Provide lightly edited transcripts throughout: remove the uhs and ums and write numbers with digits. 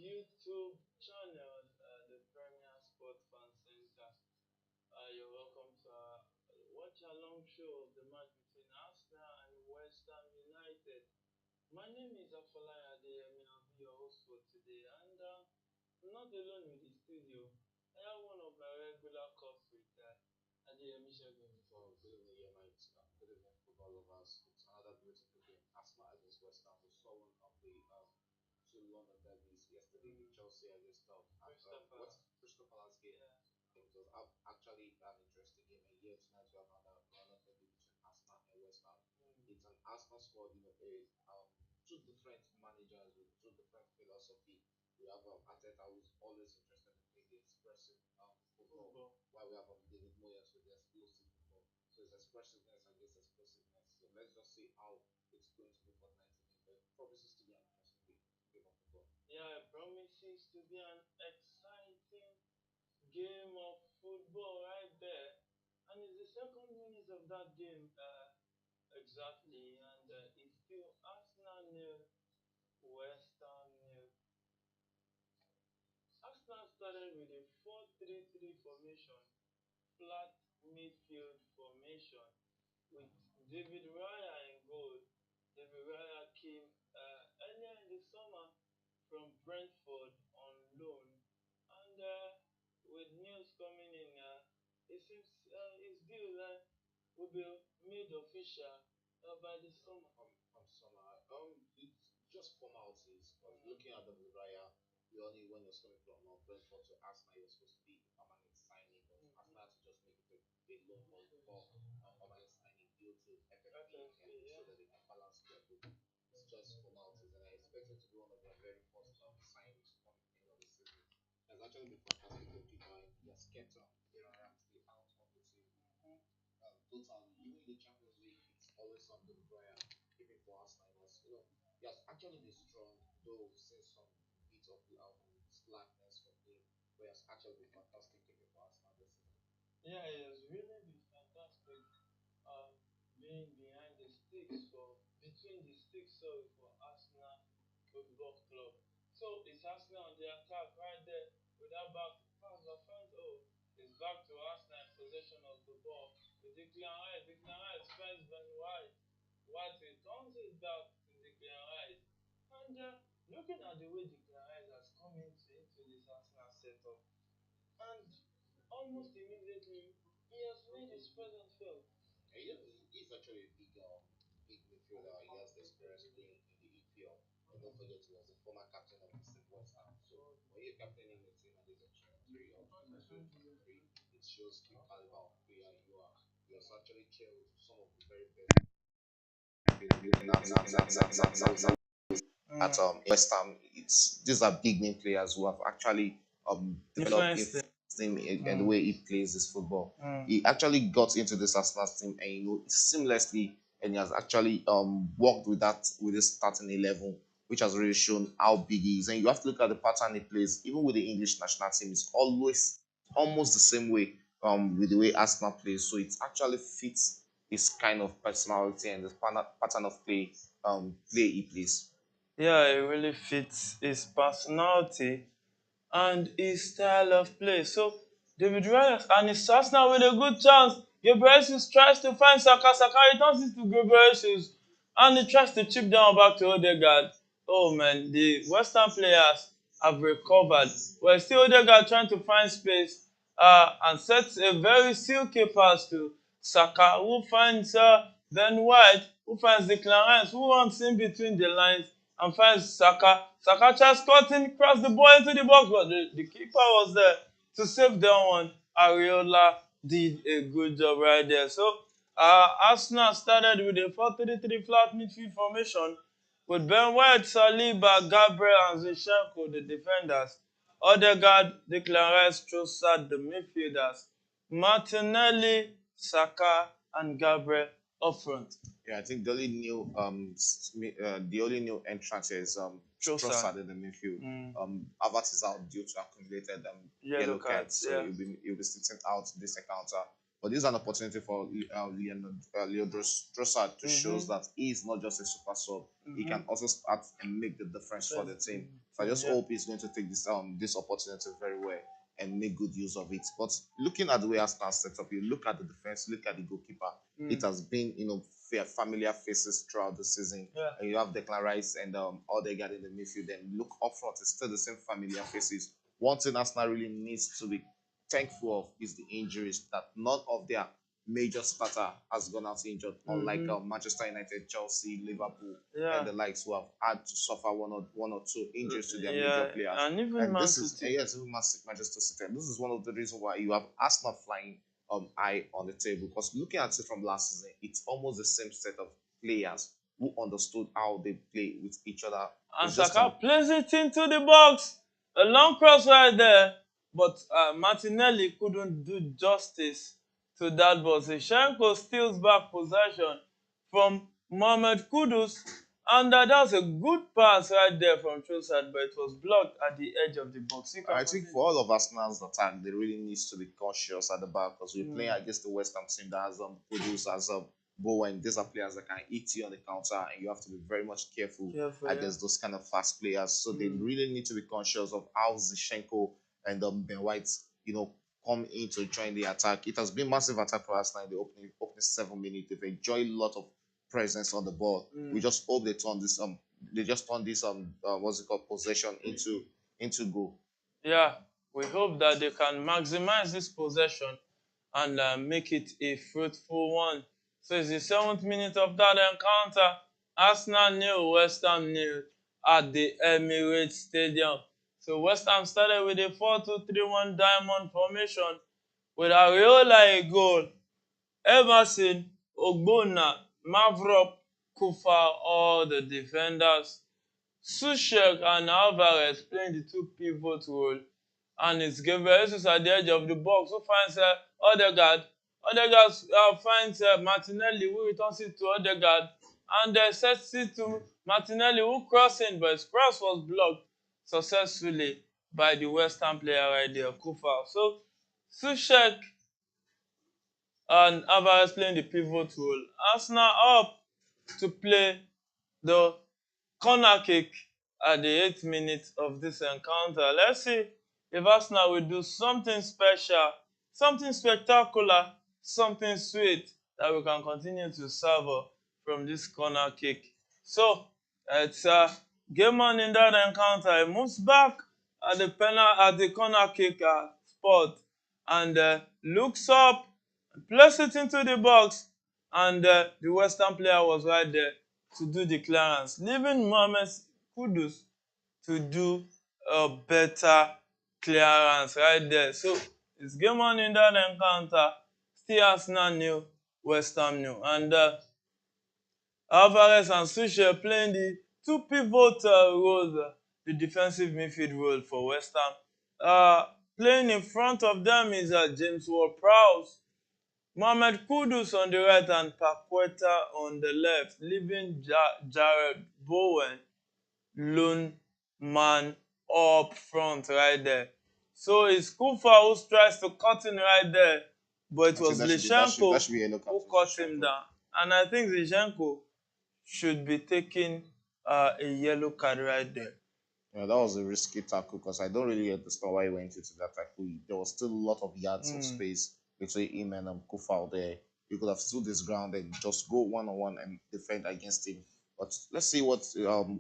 YouTube channel, the Premier Sport Fan Center. You're welcome to our watch along show of the match between Arsenal and West Ham United. My name is Afalaya Adeyemi. I'll be your host for today, and I'm not alone with the studio. I have one of my regular culprits, Adeyemi Shegun. Well, good evening, yeah, mates. Good evening, football lovers. It's another beautiful game. Arsenal against West Ham. We saw one of the two London derbies yesterday. Chelsea against Crystal Palace. Crystal Palace game. Yeah. It was actually an interesting game. And here tonight we have another London derby between Arsenal and West Ham. It's an Arsenal squad, two different managers with two different philosophy. We have Arteta, who's always interested in playing the expressive football, while we have David Moyes with the explosive football. So it's expressiveness against explosiveness. So let's just see how it's going to be for 90 minutes. But it promises to be an interesting game of football. Yeah, it promises to be an exciting game of football right there. And it's the second minute of that game, exactly. And it's still Arsenal nil, West Ham nil. Arsenal started with a 4-3-3 formation, flat midfield formation, with David Raya in goal. David Raya came earlier in the summer from Brentford on loan, and with news coming in, it seems his deal will be made official by the summer. Summer. It's just formalities. Because looking at the Raya, we only when he was coming from Brentford to Arsenal, he was supposed to be a permanent signing, but Arsenal had to just make it a loan for permanent signing due to FFP, Yeah. so that they can balance their book. It's just formalities, and I expect it to be one of their very first signings coming at the end of the season. It's actually been fantastic goalkeeper. He has kept Aaron Ramsey out of the team. Totally. Even in the Champions League, it's always something Brian keeping for Arsenal. He has actually been strong, though we've seen some bit of slackness from him, but he has actually been fantastic keeping for Arsenal this season. Yeah, it has really been fantastic. Being behind the sticks for between the sticks, sorry, for Arsenal Football Club. So it's Arsenal on the attack right there with that back pass by front. Oh, it's back to Arsenal in possession of the ball. With Declan Rice. Declan Rice finds Ben White. White returns it back to Declan Rice. And looking at the way Declan Rice has come into this Arsenal setup, and almost immediately he has made his presence felt. He's actually a big midfielder. He has the experience playing in the EPL. And don't forget, he was the former captain of the same West Ham. So when you're captaining a team at this three or 23, it shows the caliber of player you are. He has actually chilled some of the very best at West Ham. These are big name players who have actually developed him and the way he plays his football. He actually got into this Arsenal team and seamlessly, and he has actually worked with this starting 11, which has really shown how big he is. And you have to look at the pattern he plays, even with the English national team. It's always almost the same way with the way Arsenal plays. So it actually fits his kind of personality and the pattern of play he plays. Yeah, it really fits his personality and his style of play. So David Raya and his Arsenal with a good chance. Gabriel Jesus tries to find Saka. Saka returns it to Gabriel Jesus, and he tries to chip down back to Odegaard. Oh man, the Western players have recovered. Well, still Odegaard trying to find space and sets a very silky pass to Saka, who finds Ben White, who finds Declan Rice, who runs in between the lines and finds Saka. Saka just cutting, cross the ball into the box, but the keeper was there to save that one. Areola did a good job right there. So Arsenal started with a 4-3-3 flat midfield formation with Ben White, Saliba, Gabriel, and Zinchenko, the defenders. Odegaard, Declan Rice, Trossard, the midfielders. Martinelli, Saka, and Gabriel up front. Yeah, I think the only new entrant here is Trossard in the midfield. Havertz is out due to accumulated yellow cards, so Yeah. he'll be sitting out this encounter. But this is an opportunity for Leo Trossard to show that he is not just a super sub. He can also start and make the difference for the team. So I just hope he's going to take this opportunity very well and make good use of it. But looking at the way Arsenal set up, you look at the defense, look at the goalkeeper. It has been, familiar faces throughout the season. And you have Declan Rice and Odegaard in the midfield. And look up front, it's still the same familiar faces. One thing Arsenal really needs to be thankful of is the injuries, that none of their major starter has gone out injured, unlike Manchester United, Chelsea, Liverpool, and the likes, who have had to suffer one or two injuries to their major players. And even Manchester City. This is one of the reasons why you have Arsenal flying high on the table, because looking at it from last season, it's almost the same set of players who understood how they play with each other. And Saka plays it into the box. A long cross right there. But Martinelli couldn't do justice to that ball. Zinchenko steals back possession from Mohamed Kudus. And that was a good pass right there from Trossard, but it was blocked at the edge of the box. I think for all of Arsenal's attack, they really need to be cautious at the back, because we're playing against the West Ham team that has Kudus, as Bowen. These are players that can eat you on the counter, and you have to be very much careful against those kind of fast players. So they really need to be conscious of how Zinchenko and Ben White, come in to join the attack. It has been massive attack for Arsenal in the opening 7 minutes. They've enjoyed a lot of presence on the ball. We just hope they turn this possession into goal. Yeah, we hope that they can maximize this possession and make it a fruitful one. So it's the 7th minute of that encounter. Arsenal 0, West Ham 0 at the Emirates Stadium. So West Ham started with a 4-2-3-1 diamond formation with Areola a goal, Emerson, Ogbonna, Mavrop, Kufa, all the defenders. Sushek and Alvarez playing the two pivot role, and it's Gabriel Jesus at the edge of the box who finds Odegaard. Odegaard finds Martinelli, who returns it to Odegaard, and sets it to Martinelli, who crossing, but his cross was blocked successfully by the West Ham player right there, Kufa. So Sushek and Alvarez playing the pivot role. Arsenal up to play the corner kick at the 8th minute of this encounter. Let's see if Arsenal will do something special, something spectacular, something sweet that we can continue to savor from this corner kick. So it's game on in that encounter. He moves back at the corner kick spot and looks up, places it into the box, and the West Ham player was right there to do the clearance, leaving Mohamed Kudus to do a better clearance right there. So it's game on in that encounter. Still Arsenal 0, West Ham 0. And Alvarez and Suchet playing the two pivot roles, the defensive midfield role for West Ham. Playing in front of them is James Ward-Prowse, Mohamed Kudus on the right and Paqueta on the left, leaving Jared Bowen lone man up front right there. So it's Kufa who tries to cut in right there, but it was Zinchenko who cut him down. And I think Zinchenko should be taking a yellow card right there. Yeah, that was a risky tackle, because I don't really understand why he went into that tackle. There was still a lot of yards of space between him and Kufa there. You could have stood his ground and just go one-on-one and defend against him. But let's see what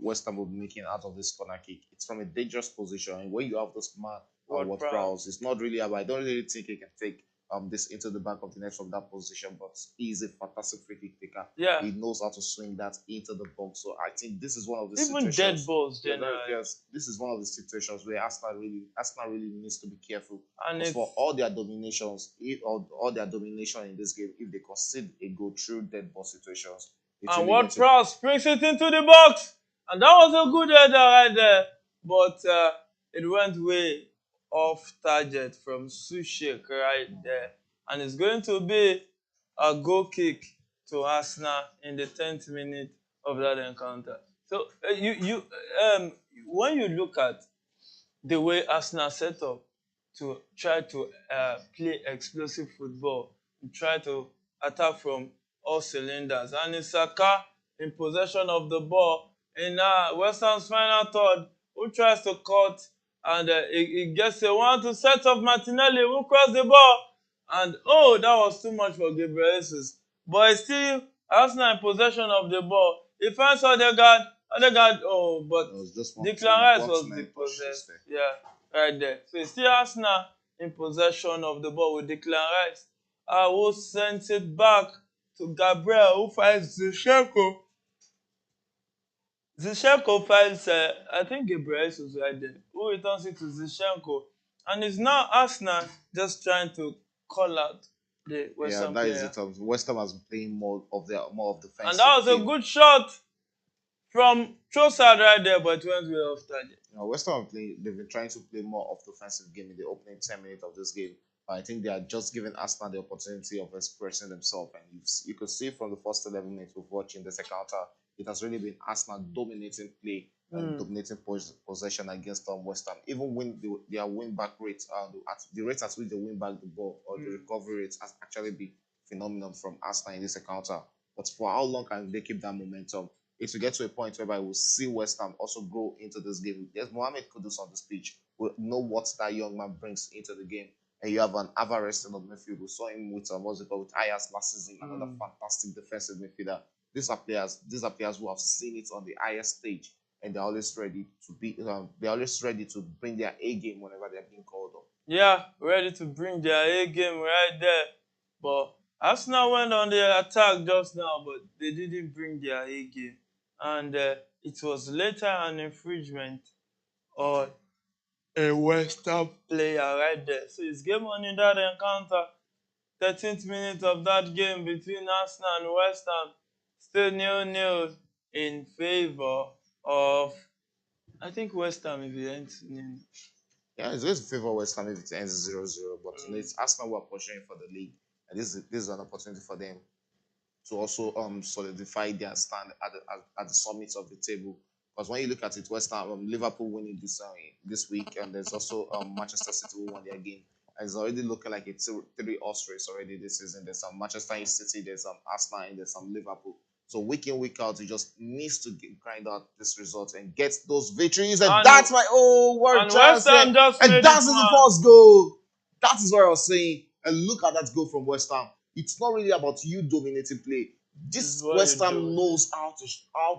West Ham will be making out of this corner kick. It's from a dangerous position, and when you have this man, Ward-Prowse, it's not really about. I don't really think he can take this into the back of the net from that position, but he's a fantastic free kick taker. Yeah, he knows how to swing that into the box. So I think this is one of the even situations, dead balls. Yes, this is one of the situations where Arsenal really needs to be careful. And for all their dominations, all their domination in this game, if they concede a goal through dead ball situations, and Ward-Prowse brings it into the box, and that was a good header right there, but it went way off target from Sushek right there, and it's going to be a goal kick to Arsenal in the 10th minute of that encounter. So when you look at the way Arsenal set up to try to play explosive football, try to attack from all cylinders. And it's Saka in possession of the ball in West Ham's final third, who tries to cut, and he gets a one to set up Martinelli, who crossed the ball. And oh, that was too much for Gabriel Jesus. But it's still Arsenal in possession of the ball. He finds Odegaard. Odegaard, oh, but It was just one Declan Rice was the man possessed. there. Yeah, right there. So it's still Arsenal in possession of the ball with Declan Rice. Who sends it back to Gabriel, who finds Zinchenko. Zinchenko finds, I think Gabriel was right there, who returns it to Zinchenko. And it's now Arsenal just trying to call out the West Yeah, Ham that is player. it. West Ham has been playing more of defensive. And that was a good shot from Trossard right there, but it went way off target. West Ham they've been trying to play more of the offensive game in the opening 10 minutes of this game. But I think they are just giving Arsenal the opportunity of expressing themselves. And you could see from the first 11 minutes of watching this encounter, it has really been Arsenal dominating play and dominating possession against West Ham. Even when their win-back rate, the rate at which they win back the ball or the recovery rate has actually been phenomenal from Arsenal in this encounter. But for how long can they keep that momentum? It will get to a point whereby we'll see West Ham also grow into this game. There's Mohamed Kudus on this pitch. We know what that young man brings into the game. And you have an Alvarez in the midfield. We saw him with with Ajax last season, another fantastic defensive midfielder. These are players who have seen it on the highest stage, and they're always ready to bring their A game whenever they're being called on. Yeah, ready to bring their A game right there. But Arsenal went on the attack just now, but they didn't bring their A game. And it was later an infringement on a West Ham player right there. So it's game on in that encounter. 13th minute of that game between Arsenal and West Ham. Still 0-0 in favor of, I think, West Ham if it ends 0. Yeah, it's going to favor West Ham if it ends 0-0. But it's Arsenal who are pushing for the league. And this is an opportunity for them to also solidify their stand at the summit of the table. Because when you look at it, West Ham, Liverpool winning this week, and there's also Manchester City who won their game. And it's already looking like a 3-horse race already this season. There's some Manchester City, there's some Arsenal, and there's some Liverpool. So week in, week out, you just needs to grind out this result and get those victories. And that's my word. And West Ham just and that's the first goal. That is what I was saying. And look at that goal from West Ham. It's not really about you dominating play. This West Ham knows how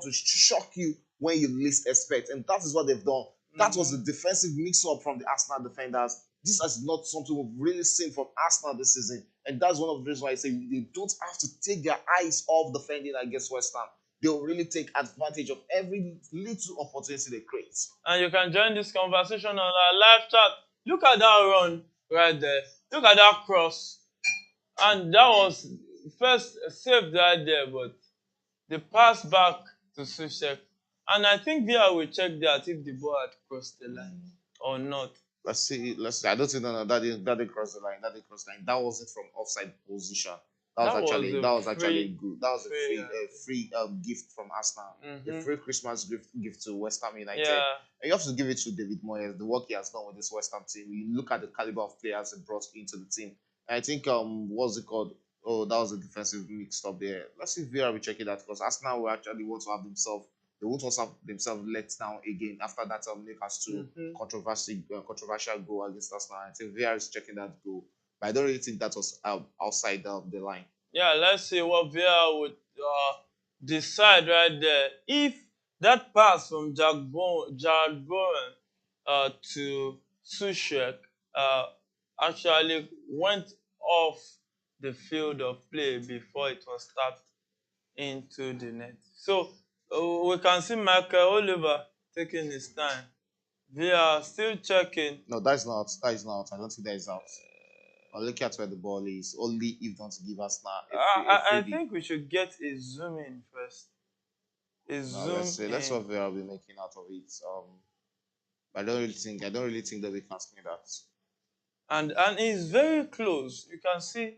to shock you when you least expect, and that is what they've done. That was the defensive mix-up from the Arsenal defenders. This is not something we've really seen from Arsenal this season, and that's one of the reasons why I say they don't have to take their eyes off defending against West Ham. They'll really take advantage of every little opportunity they create. And you can join this conversation on our live chat. Look at that run right there. Look at that cross. And that was first saved right there, but the pass back to Sushek. And I think there will check that if the ball had crossed the line or not. Let's see. I don't think that didn't cross the line. That didn't cross the line. That wasn't from offside position. That was actually good. That was a free gift from Arsenal. A free Christmas gift to West Ham United. Yeah. And you have to give it to David Moyes, the work he has done with this West Ham team. You look at the caliber of players he brought into the team. And I think what's it called? Oh, that was a defensive mix up there. Let's see if VR will check it out, because Arsenal will actually want to have themselves. They won't also have themselves let down again after that Newcastle controversial goal against Arsenal. I think VR is checking that goal, but I don't really think that was outside the line. Yeah, let's see what VR would decide right there. If that pass from Jared Bowen to Sushek actually went off the field of play before it was tapped into the net. So we can see Michael Oliver taking his time. They are still checking. No, that is not. I don't think that is out. Look at where the ball is. Only if don't give us now. I think we should get a zoom in first. Let's what we'll be making out of it. I don't really think that we can screen that. And it's very close. You can see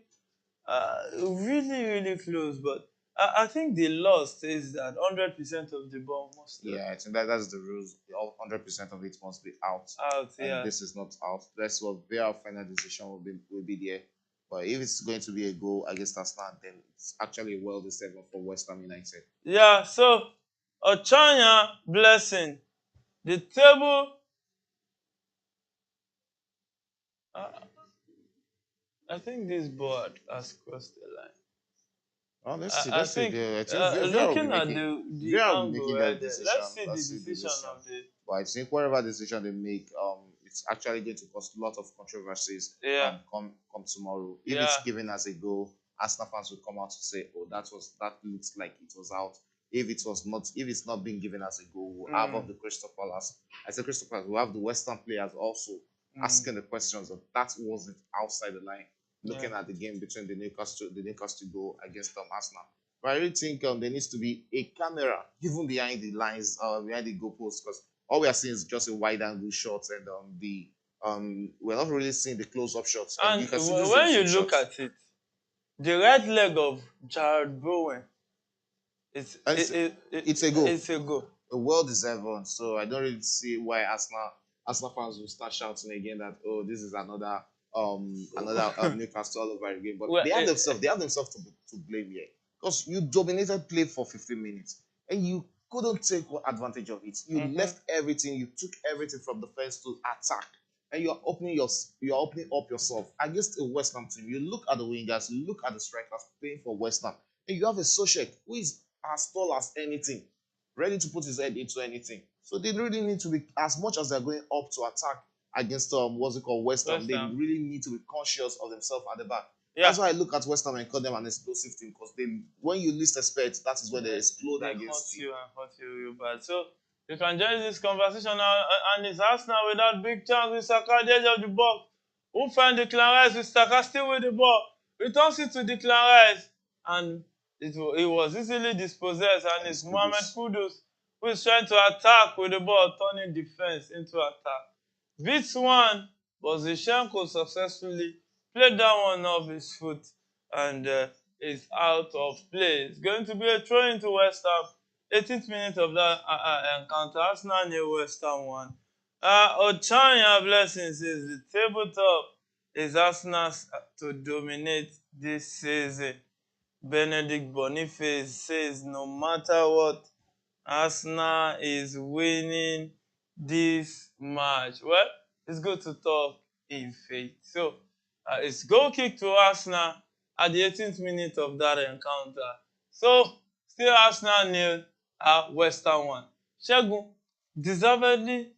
really, really close, but I think the law says that 100% of the ball must. Yeah, I think that's the rules. 100% of it must be out. And this is not out. That's what their final decision will be there. But if it's going to be a goal against Arsenal, then it's actually a well-deserved one for West Ham United. Yeah, so Ochanya blessing. The table, uh, I think this board has crossed the line. Oh, let's see. I Let's see. think I think Vera will be looking at making the Vera will be angle making right that there, decision. let's see the Let's see the decision decision. of the But I think whatever decision they make, it's actually going to cause a lot of controversies. yeah Come tomorrow. If yeah it's given as a goal, Arsenal fans will come out to say, "Oh, that looks like it was out." If it was not, if it's not being given as a goal, we'll have of mm, the Crystal Palace. I said Crystal Palace. We'll have the Western players also mm, asking the questions of that wasn't outside the line. yeah Looking at the game between the Newcastle goal against Arsenal. But I really think there needs to be a camera even behind the lines, behind the goalposts, because all we are seeing is just a wide angle shot, and the we're not really seeing the close up shots, and and you can see this when you zoom look shots, at it, the right leg of Jared Bowen is and it's a goal, it's a goal. a well deserved one. So I don't really see why Arsenal fans will start shouting again that, oh, this is another Newcastle all over again. But Well, they have themselves to blame here, because you dominated play for 15 minutes and you couldn't take advantage of it. You mhm. left everything, you took everything from the fence to attack, and you're opening up yourself against a West Ham team. You look at the wingers, you look at the strikers playing for West Ham, and you have a Soshek who is as tall as anything, ready to put his head into anything. So they really need to be, as much as they're going up to attack against what's it called, West Ham, West they Ham. really need to be conscious of themselves at the back. Yeah, That's why I look at West Ham and call them an explosive team, because when you least expect, that is when they explode they against you. hurt you real bad. So you can join this conversation now, and it's Arsenal with that big chance with Saka at the edge of the box. Who find Declan Rice with Saka still with the ball? Returns it to Declan Rice, and it was easily dispossessed. And it's It's Mohamed Kudus. Kudus who is trying to attack with the ball, turning defense into attack. Beats one, but Zinchenko successfully played that one off his foot, and is out of play. It's going to be a throw into West Ham. 18th minute of that encounter. Arsenal near West Ham one. Ochanya Blessing says the tabletop is Arsenal to dominate this season. Benedict Boniface says no matter what, Arsenal is winning this match. Well, it's good to talk in faith. So, it's goal kick to Arsenal at the 18th minute of that encounter. So, still Arsenal nil, West Ham 1. Shegun, deservedly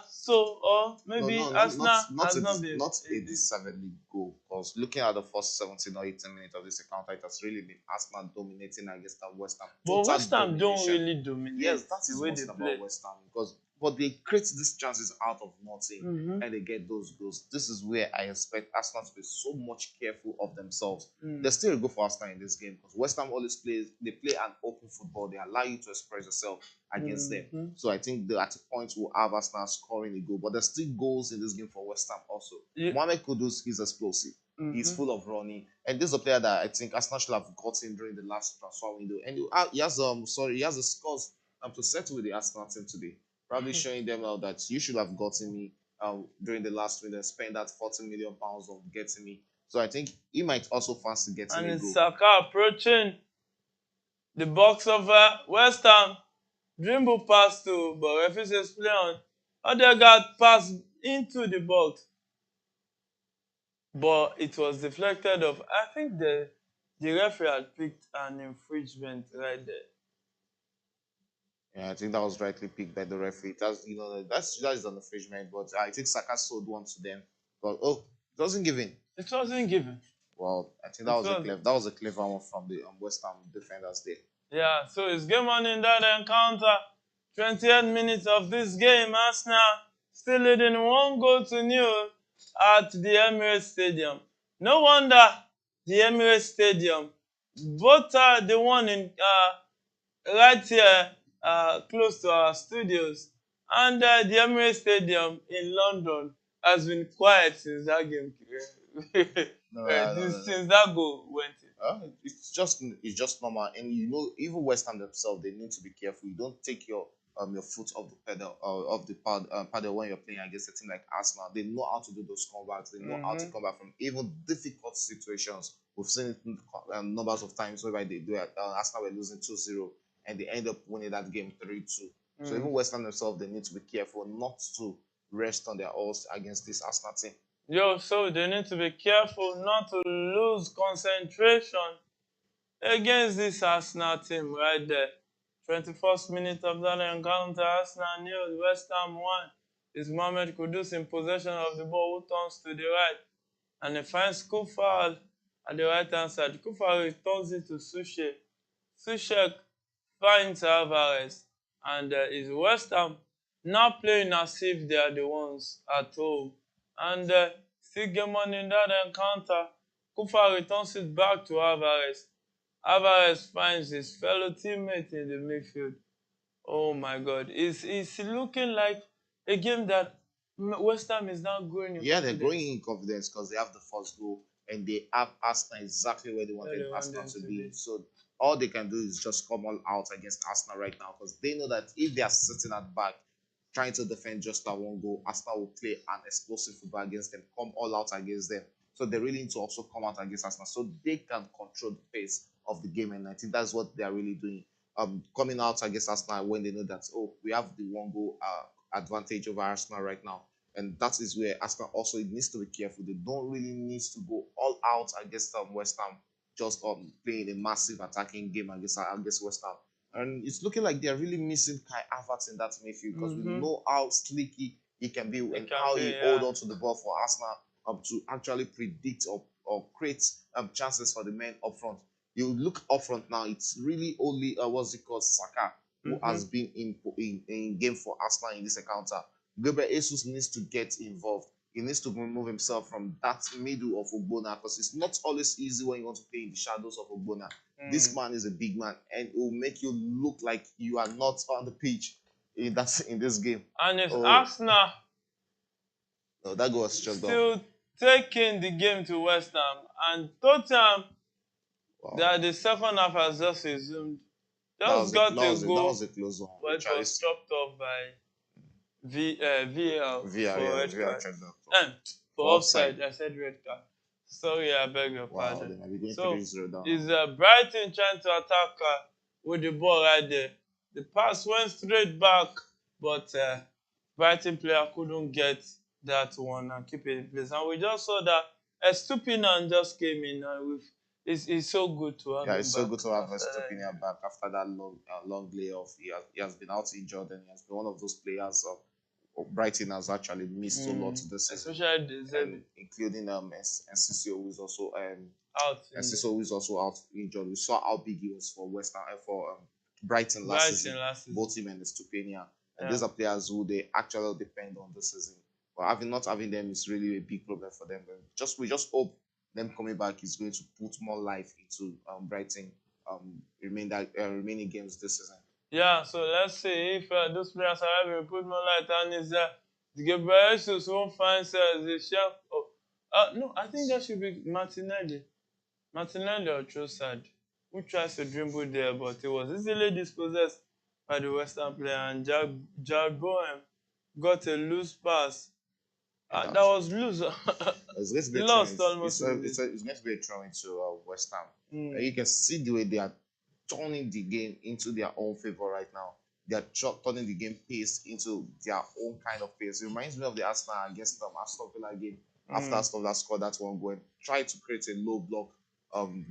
so, or No, maybe no, Arsenal has not been. not a deservedly goal. Because looking at the first 17 or 18 minutes of this encounter, it has really been Arsenal dominating against the West Ham. But Total West Ham don't domination. really dominate Yes, that the is way one they thing play. about West Ham, because but they create these chances out of nothing, Mm-hmm. and they get those goals. This is where I expect Arsenal to be so much careful of themselves. Mm. There's still a goal for Arsenal in this game, because West Ham always play an open football. They allow you to express yourself against them. Mm-hmm. So I think at a point we'll have Arsenal scoring a goal, but there's still goals in this game for West Ham also. Yeah. Mohamed Kudus is explosive. He's full of running, and this is a player that I think Arsenal should have gotten during the last transfer window. And he has the scores to settle with the Arsenal team today. Probably showing them now that you should have gotten me during the last window and spend that £40 million on getting me. So I think he might also fancy getting And a it's goal. Saka approaching the box of West Ham. Dribble pass to, but referee says play on. Odegaard pass into the box, but it was deflected off. I think the referee had picked an infringement right there. Yeah, I think that was rightly picked by the referee. That is an infringement, but I think Saka sold one to them. But it wasn't given. It wasn't given. Well, I think It was. that was a clever one from the West Ham defenders there. Yeah, so it's game on in that encounter. 20th minute of this game, Arsenal still leading 1-0 at the Emirates Stadium. No wonder the Emirates Stadium, both the one in right here close to our studios, and the Emirates Stadium in London has been quiet since that game. No. Since that goal went in. It's just normal, and even West Ham themselves, they need to be careful. You don't take your your foot off the pedal or of the paddle when you're playing against a team like Arsenal. They know how to do those comebacks. They know how to come back from even difficult situations. We've seen it numbers of times whereby they do it. Arsenal were losing 2-0 and they end up winning that game 3-2. So even West Ham themselves, they need to be careful not to rest on their oars against this Arsenal team. Yo, so they need to be careful not to lose concentration against this Arsenal team right there. 21st minute of that encounter, Arsenal 0, West Ham 1. Is Mohamed Kudus in possession of the ball, who turns to the right, and he finds Kufal at the right hand side. Kufal returns it to Sushek. Sushek finds Alvarez, and is West Ham now playing as if they are the ones at home. And still game on in that encounter. Kufa returns it back to Alvarez. Alvarez finds his fellow teammate in the midfield. Oh my God. It's looking like a game that West Ham is now growing in Yeah, confidence. they're growing in confidence because they have the first goal and they have Arsenal exactly where they wanted Arsenal to be. So all they can do is just come all out against Arsenal right now because they know that if they are sitting at back trying to defend just that one goal, Arsenal will play an explosive football against them, come all out against them. So they really need to also come out against Arsenal so they can control the pace of the game. And I think that's what they are really doing. Coming out against Arsenal when they know that, oh, we have the one goal advantage over Arsenal right now. And that is where Arsenal also needs to be careful. They don't really need to go all out against West Ham, just playing a massive attacking game against West Ham. And it's looking like they're really missing Kai Havertz in that midfield because we know how slicky he can be and how he hold on to the ball for Arsenal to actually predict or create chances for the men up front. You look up front now, it's really only what's it called, Saka, who has been in game for Arsenal in this encounter. Gabriel Jesus needs to get involved. He needs to remove himself from that middle of Ogbonna because it's not always easy when you want to play in the shadows of Ogbonna. This man is a big man and it will make you look like you are not on the pitch in this game. And it's Arsenal no, that goal was still taking the game to West Ham, and Tottenham that the second half has just resumed. Just got a goal, that was a close one. but it was chopped off by VAR for red card. For offside, I said red card. Sorry, I beg your pardon. So, is Brighton trying to attack with the ball right there. The pass went straight back, but Brighton player couldn't get that one and keep it in place. And we just saw that Estupinan just came in with it's so good to have him it's so good to have Estupinan back after that long layoff. He has been out injured and he has been one of those players Brighton has actually missed a lot this season, especially including Enciso, who is also out. Enciso, who is also out injured. We saw how big he was for West Ham for Brighton last season. Both him and Estupinan. And these are players who they actually depend on this season. But not having them is really a big problem for them. But we just hope them coming back is going to put more life into Brighton remaining games this season. Yeah, so let's see if those players are able to put more light on is the Gabriel Jesus won't find the chef. No, I think that should be Martinelli. Martinelli or Trossard, who tries to dribble there, but he was easily dispossessed by the West Ham player, and Jared Bowen got a loose pass. That was loose. Lost almost. It's going to be a throw into West Ham. You can see the way they are turning the game into their own favor right now. They are turning the game pace into their own kind of pace. It reminds me of the Arsenal against Aston Villa game after Aston Villa scored that one goal and tried to create a low block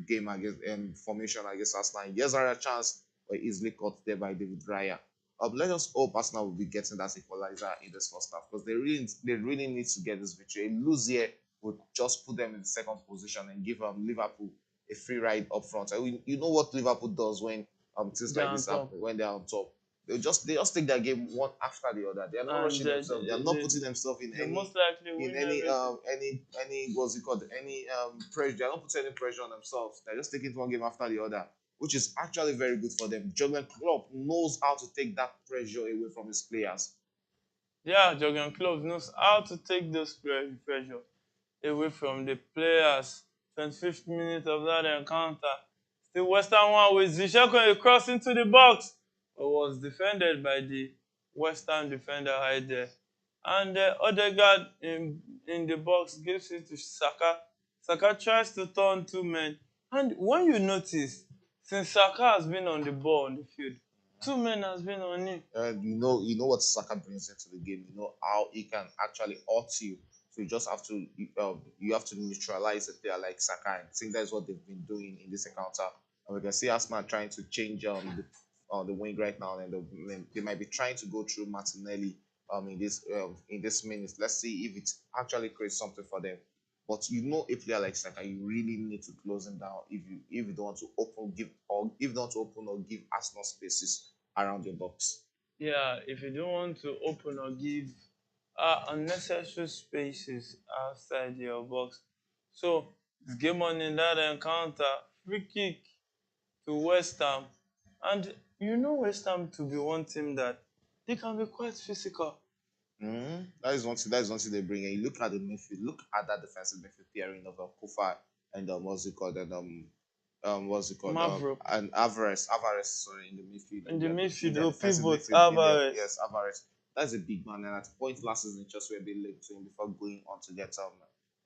game against formation against Arsenal. Yes, there a chance, but easily caught there by David Raya. Let us hope Arsenal will be getting that equalizer in this first half because they really need to get this victory. A lose here would just put them in the second position and give Liverpool a free ride up front. You know what Liverpool does when things like this happen, when they're on top. They just take their game one after the other. They are not rushing themselves. They are not putting themselves in any what's it called, any pressure. They are not putting any pressure on themselves. They're just taking one game after the other, which is actually very good for them. Jurgen Klopp knows how to take that pressure away from his players. Yeah, Jurgen Klopp knows how to take those pressure away from the players. 25th minute of that encounter. Still West Ham 1 with Zicheko cross into the box. was defended by the West Ham defender right there. And Odegaard in the box gives it to Saka. Saka tries to turn two men. And when you notice, since Saka has been on the ball on the field, two men has been on him. You know what Saka brings into the game. You know how he can actually hurt you. So you just have to you have to neutralize a player like Saka. And I think that's what they've been doing in this encounter. And we can see Arsenal trying to change the wing right now, and they might be trying to go through Martinelli in this minute. Let's see if it actually creates something for them. But you know, a player like Saka, you really need to close him down if you don't want to open or give Arsenal spaces around your box. Yeah, if you don't want to open or give unnecessary spaces outside your box. So it's game on in that encounter. Free kick to West Ham. And you know West Ham to be one team that they can be quite physical. That is one thing. That is one thing they bring. And you look at the midfield. Look at that defensive midfield pairing of Kufa and what's it called? And what's it called? Mavro. And Alvarez. Sorry, in the midfield. In the midfield, oh, defensive pivot, midfield. Alvarez. Yes, Alvarez. That's a big man. And at point last season, just were a bit late to him before going on to get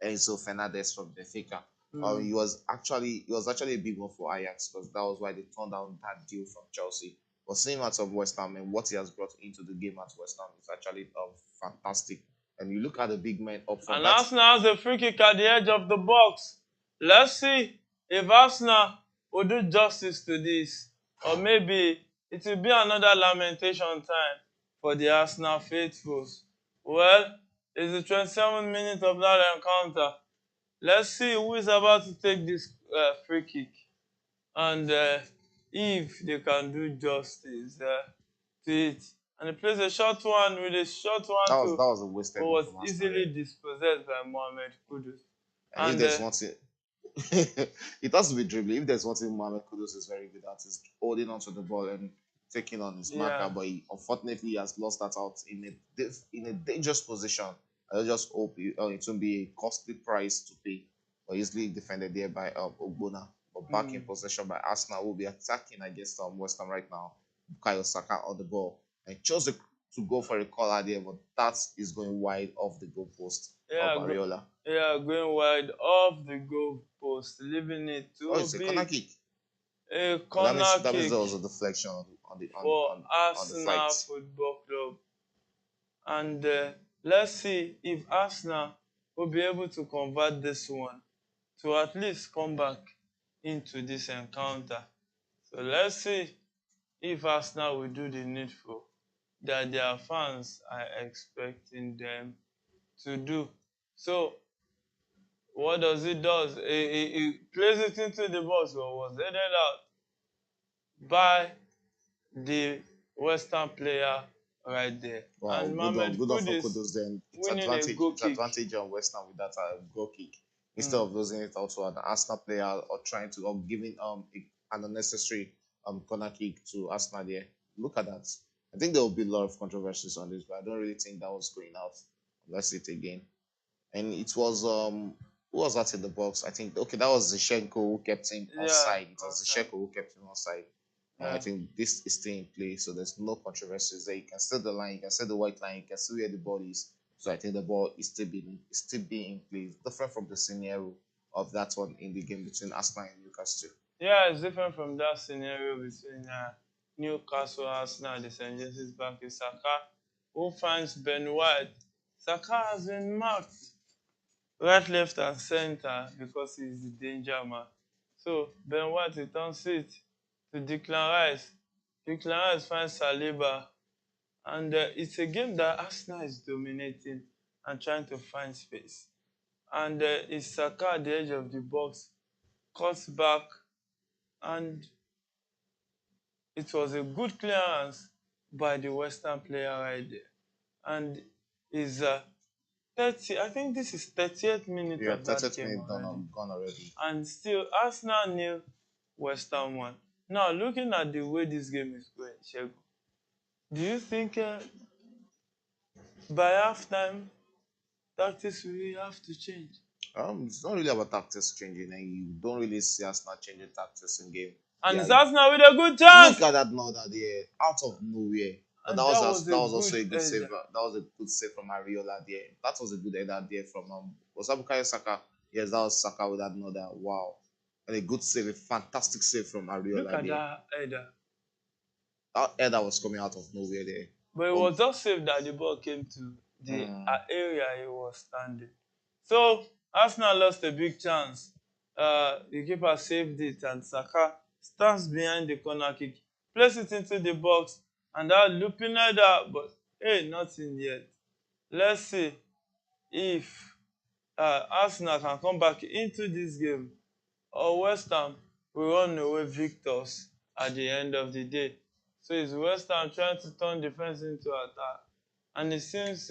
Enzo Fernandez from Benfica. He was actually a big one for Ajax because that was why they turned down that deal from Chelsea. But seeing at West Ham and what he has brought into the game at West Ham is actually fantastic. And you look at the big men up front. And Arsenal has a free kick at the edge of the box. Let's see if Arsenal will do justice to this. Or maybe it will be another lamentation time for the Arsenal faithfuls. Well, it's the 27th minute of that encounter. Let's see who is about to take this free kick. And if they can do justice to it. And he plays a short one with a short one that was a wasted but one was from Arsenal, easily yeah. dispossessed by Mohamed Kudus. And if there's one thing, it has to be dribbling. If there's one thing Mohamed Kudus is very good at, is holding onto the ball and taking on his marker. But unfortunately, he has lost that out in a dangerous position. I just hope it won't be a costly price to pay, or easily defended there by Ogbonna. But back in possession by Arsenal, will be attacking against West Ham right now. Bukayo Saka on the ball and chose to go for a corner there, but that is going wide off the goalpost of Areola. Going wide off the goal post, leaving it too it's a corner kick. A corner kick. That means there was a deflection for Arsenal on Football Club. And let's see if Arsenal will be able to convert this one to at least come back into this encounter. So let's see if Arsenal will do the needful that their fans are expecting them to do. So what does it do? It plays it into the box, but was headed out by the Western player right there. Wow, and good on for Kudus then. It's advantage on West Ham with that goal kick. Instead of losing it out to an Arsenal player or trying to giving an unnecessary corner kick to Arsenal there. Look at that. I think there will be a lot of controversies on this, but I don't really think that was going out. Let's see it again. And it was who was that in the box? I think that was Zichenko who kept him offside. It was Zichenko who kept him offside. I think this is still in place, so there's no controversies there. You can see the line, you can see the white line, you can see where the ball is. So I think the ball is still being in place, different from the scenario of that one in the game between Arsenal and Newcastle. Yeah, it's different from that scenario between Newcastle, Arsenal, the St. James's Park. Saka, who finds Ben White. Saka has been marked right, left, and center because he's the danger man. So Ben White returns it to Declan Rice. Declan Rice finds Saliba. And it's a game that Arsenal is dominating and trying to find space. And it's Saka at the edge of the box, cuts back, and it was a good clearance by the Western player right there. And is 30, I think this is 30th minute of that 30th game minute gone already. And still, Arsenal nil, West Ham 1. Now, looking at the way this game is going, Shego, do you think by halftime, tactics will have to change? It's not really about tactics changing, and you don't really see Arsenal changing tactics in game. And Yeah, it's Arsenal with a good look chance. at that now that there out of nowhere. But And that was that a was also good a good save. header. That was a good save from Ariola there. That was a good header there from was that Bukayo Saka? Yes, that was Saka with that another. Wow. And a good save, a fantastic save from Look Ariola at there. that header. That header was coming out of nowhere there. But it Um, was just saved that the ball came to the mm, area he was standing. So Arsenal lost a big chance. The keeper saved it, and Saka stands behind the corner kick, places it into the box, and that looping header. But hey, nothing yet. Let's see if Arsenal can come back into this game, or West Ham will run away victors at the end of the day. So it's West Ham trying to turn defense into attack. And it seems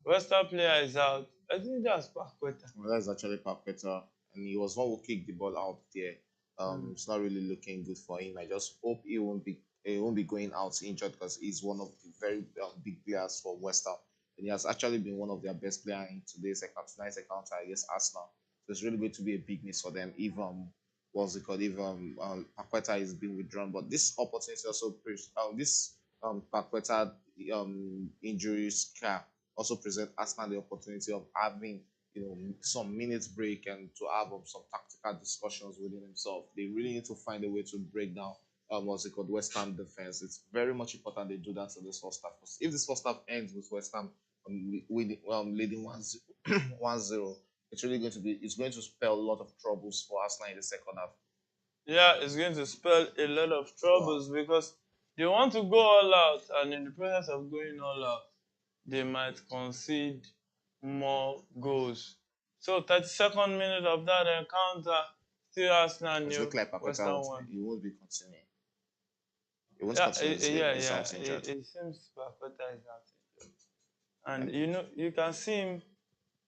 West Ham player is out. I think that's Paqueta. well, that's actually Paqueta, and he was one who kicked the ball out there. Mm. It's not really looking good for him. I just hope he won't be going out injured because he's one of the very big players for West Ham. And he has actually been one of their best players in tonight's encounter against Arsenal. So it's really going to be a big miss for them if what's it called if Paqueta is being withdrawn. But this opportunity also this Paqueta injury scare also present Arsenal the opportunity of having some minutes break and to have some tactical discussions within himself. They really need to find a way to break down what's it called West Ham defense. It's very much important they do that in this first half. Because if this first half ends with West Ham leading 1-0, it's going to spell a lot of troubles for Arsenal in the second half. Yeah, it's going to spell a lot of troubles because they want to go all out, and in the process of going all out, they might concede more goals. So 32nd minute of that encounter, still Arsenal It's nil, looking like West Paqueta Ham 1. he won't be continuing. He won't Yeah, continue this game. He's out injured. it seems Paqueta is out. And you know, you can see him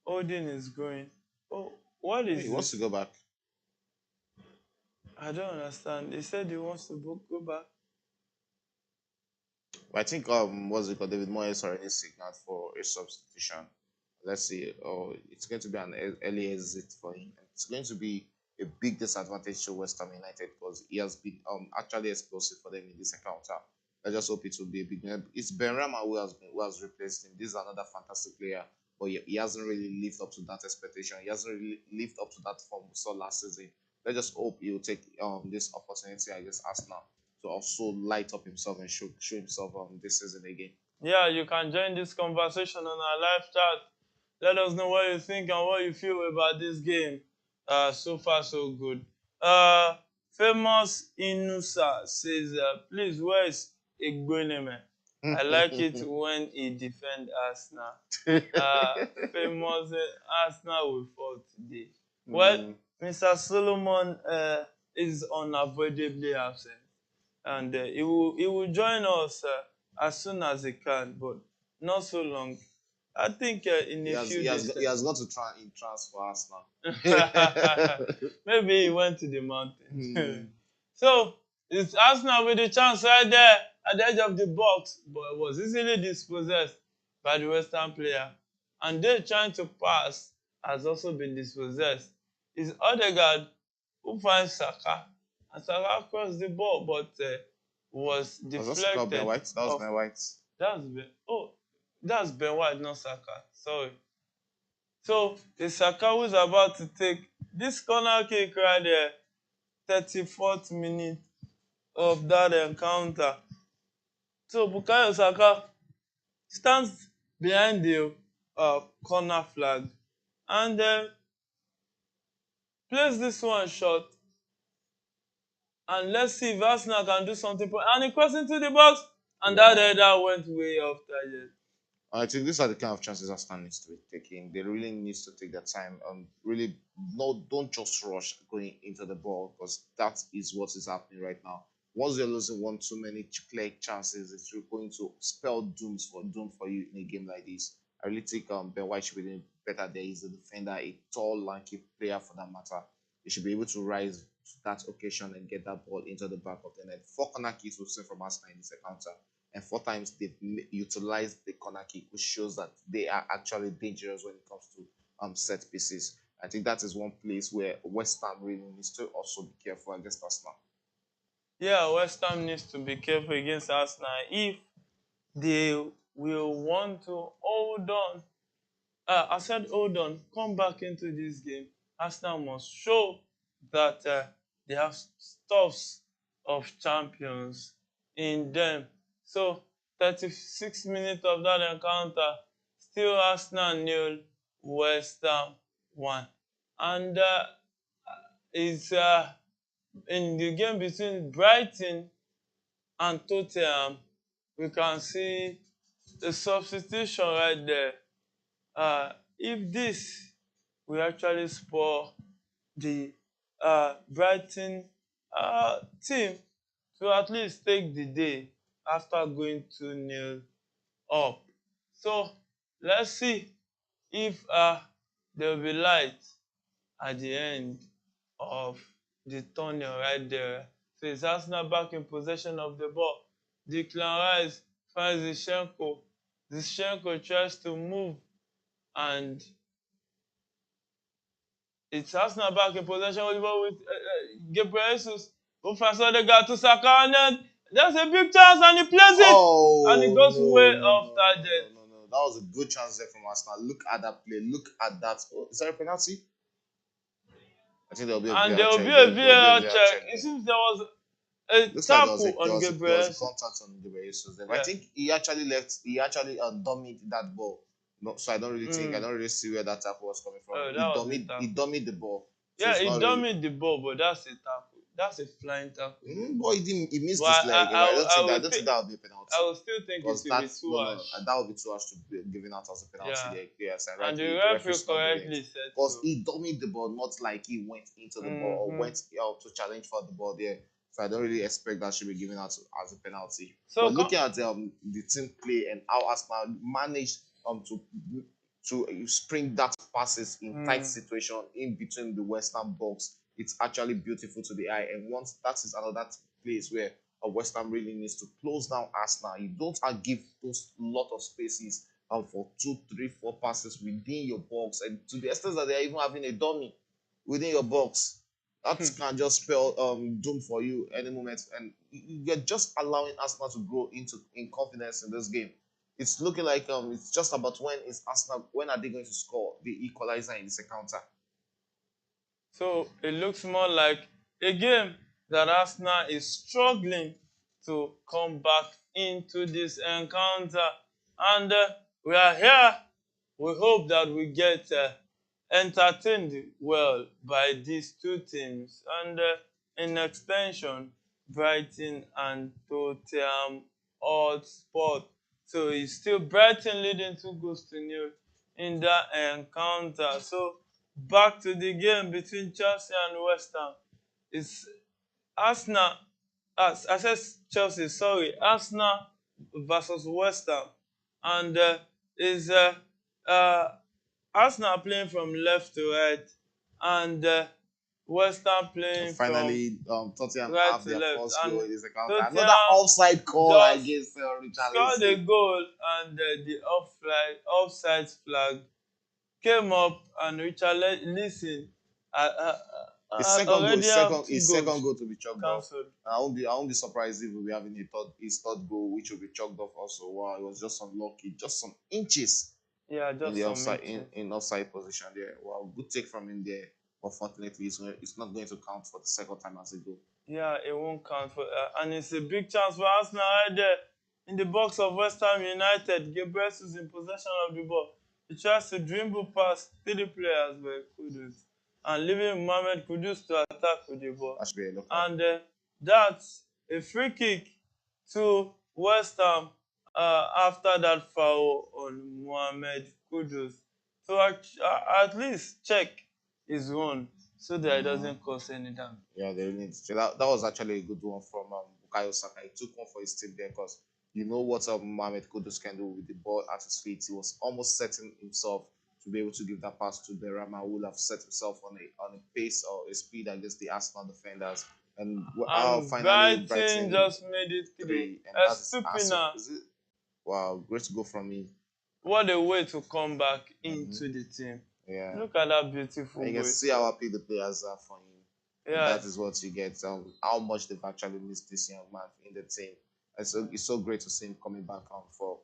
holding his groin. Oh, what He is wants to this? go back. I don't understand. He said he wants to go back. But I think what's it called? David Moyes already signaled for a substitution. Let's see. Oh, it's going to be an early exit for him. It's going to be a big disadvantage to West Ham United because he has been actually explosive for them in this encounter. I just hope it will be a big name. It's Benrahma who has replaced him. This is another fantastic player, but he hasn't really lived up to that expectation. He hasn't really lived up to that form we saw last season. Let's just hope he will take this opportunity against Arsenal to also light up himself and show himself this season again. Yeah, you can join this conversation on our live chat. Let us know what you think and what you feel about this game. So far, so good. Uh, Famous Inusa says, please, where is Igbeneme? I like it when he defend Arsenal. Famous Arsenal will fall today. Well, Mm, Mr. Solomon is unavoidably absent, and he will join us as soon as he can, but not so long. I think in a few days he time. has got to try in transfer Arsenal. Maybe he went to the mountains. Hmm. So it's Arsenal with the chance right there at the edge of the box, but it was easily dispossessed by the Western player. And they trying to pass has also been dispossessed. It's Odegaard who finds Saka. And Saka crossed the ball, but was Was that called Ben deflected White? That was off. Ben White. That's Ben White, not Saka. Sorry. So the Saka who's about to take this corner kick right there, 34th minute of that encounter. So Bukayo Saka stands behind the corner flag and plays this one shot. And let's see if Arsenal can do something. And he crossed into the box, and Wow. that header went way off target. I think these are the kind of chances Arsenal needs to be taking. They really needs to take their time and really don't just rush going into the ball because that is what is happening right now. Once you're losing one too many clear chances, it's really going to spell doom for you in a game like this. I really think Ben White should be doing better there. He's a defender, a tall, lanky player for that matter. He should be able to rise to that occasion and get that ball into the back of the net. 4 corner kicks we've seen from Arsenal in this encounter and 4 times they've utilized the corner kick, which shows that they are actually dangerous when it comes to set pieces. I think that is one place where West Ham really needs to also be careful against Arsenal. Yeah, West Ham needs to be careful against Arsenal if they will want to hold on. I said hold on, come back into this game. Arsenal must show that they have stuffs of champions in them. So 36 minutes of that encounter, still Arsenal 0, West Ham 1. And it's in the game between Brighton and Tottenham, we can see the substitution right there. If this will actually spoil the Brighton team to at least take the day after going 2-0 up. So let's see if there will be light at the end of the tunnel right there. So it's Arsenal back in possession of the ball. Declan Rice finds Zinchenko. Zinchenko tries to move, and it's Arsenal back in possession with the ball with Gabriel Jesus, who finds Odegaard to Saka, and then there's a big chance, and he plays it, and it Oh goes way no, no, off no, no, target. no, no, no. That was a good chance there from Arsenal. Look at that play. Look at that. Oh, is that a penalty? I think there'll be a And VAR there will be check a there. There'll be a VAR VAR check. check It there. seems there was a Looks like tackle on there was Gabriel. a contact on the Jesus there. But I Yeah. think he actually left. He actually dummied that ball. No, so I don't really think. I don't really see where that tackle was coming from. Oh, that was a He tackle. dummied the ball. So Yeah, it's he not really. dummied the ball, but that's a tackle. That's a flying tackle. But he didn't. He But missed his leg. But I don't think that would be a I penalty. will still think it Because will be that's too no, no, harsh. that would be too harsh to be given out as a penalty Yeah. there. Yes, and And the rightly the referee referee should not give it. correctly said Because so. he dummied the ball, not like he went into the ball or Mm-hmm. went out to challenge for the ball there. So I don't really expect that should be given out as a penalty. So But looking at the team play and how Arsenal managed to spring that passes in tight situation in between the Western box, it's actually beautiful to the eye. And once that is another place where a West Ham really needs to close down Arsenal. You don't give those lot of spaces for 2, 3, 4 passes within your box, and to the extent that they are even having a dummy within your box. That can just spell doom for you any moment, and you're just allowing Arsenal to grow in confidence in this game. It's looking like it's just about when are they going to score the equalizer in this encounter. So it looks more like a game that Arsenal is struggling to come back into this encounter. And we are here. We hope that we get entertained well by these two teams. And in extension, Brighton and Tottenham Hotspur. So it's still Brighton leading 2-0 in that encounter. So back to the game between Chelsea and West Ham. It's Arsenal, I said Chelsea, sorry, Arsenal versus West Ham. And is uh, Arsenal playing from left to right, and West Ham And playing from finally, Tottenham right have to their left. first goal And in this encounter. Another Tottenham offside call just against scored a Richarlison. goal, and the offside flag came up, and Richarlison already have two His second goals goal to be chalked off. cancelled. I won't be surprised if we'll be having his third goal, which will be chalked off also. Wow, it was just unlucky, just some inches Yeah, in just the some offside inches. in offside position there. Wow, good take from him there. Unfortunately, it's not going to count for the second time as a goal. Yeah, it won't count for and it's a big chance for Arsenal right there in the box of West Ham United. Gabriel is in possession of the ball. He tries to dribble past 3 players, but couldn't. And leaving Mohamed Kudus to attack with the ball. That should be a look. And that's a free kick to West Ham after that foul on Mohamed Kudus. So at least check his run so that it doesn't cause any damage. Yeah, they need. So that was actually a good one from Bukayo Saka. He took one for his team there because you know what Mohamed Kudus can do with the ball at his feet. He was almost setting himself to be able to give that pass to Berama, who would have set himself on a pace or a speed against the Arsenal defenders. And finally, Brighton just made it through. and that's Estupina. Wow, great to go from me. What a way to come back into the team. Yeah. Look at that beautiful You can goal. see how happy the players are for him. That Yes. is what you get. How much they've actually missed this young man in the team. It's so great to see him coming back for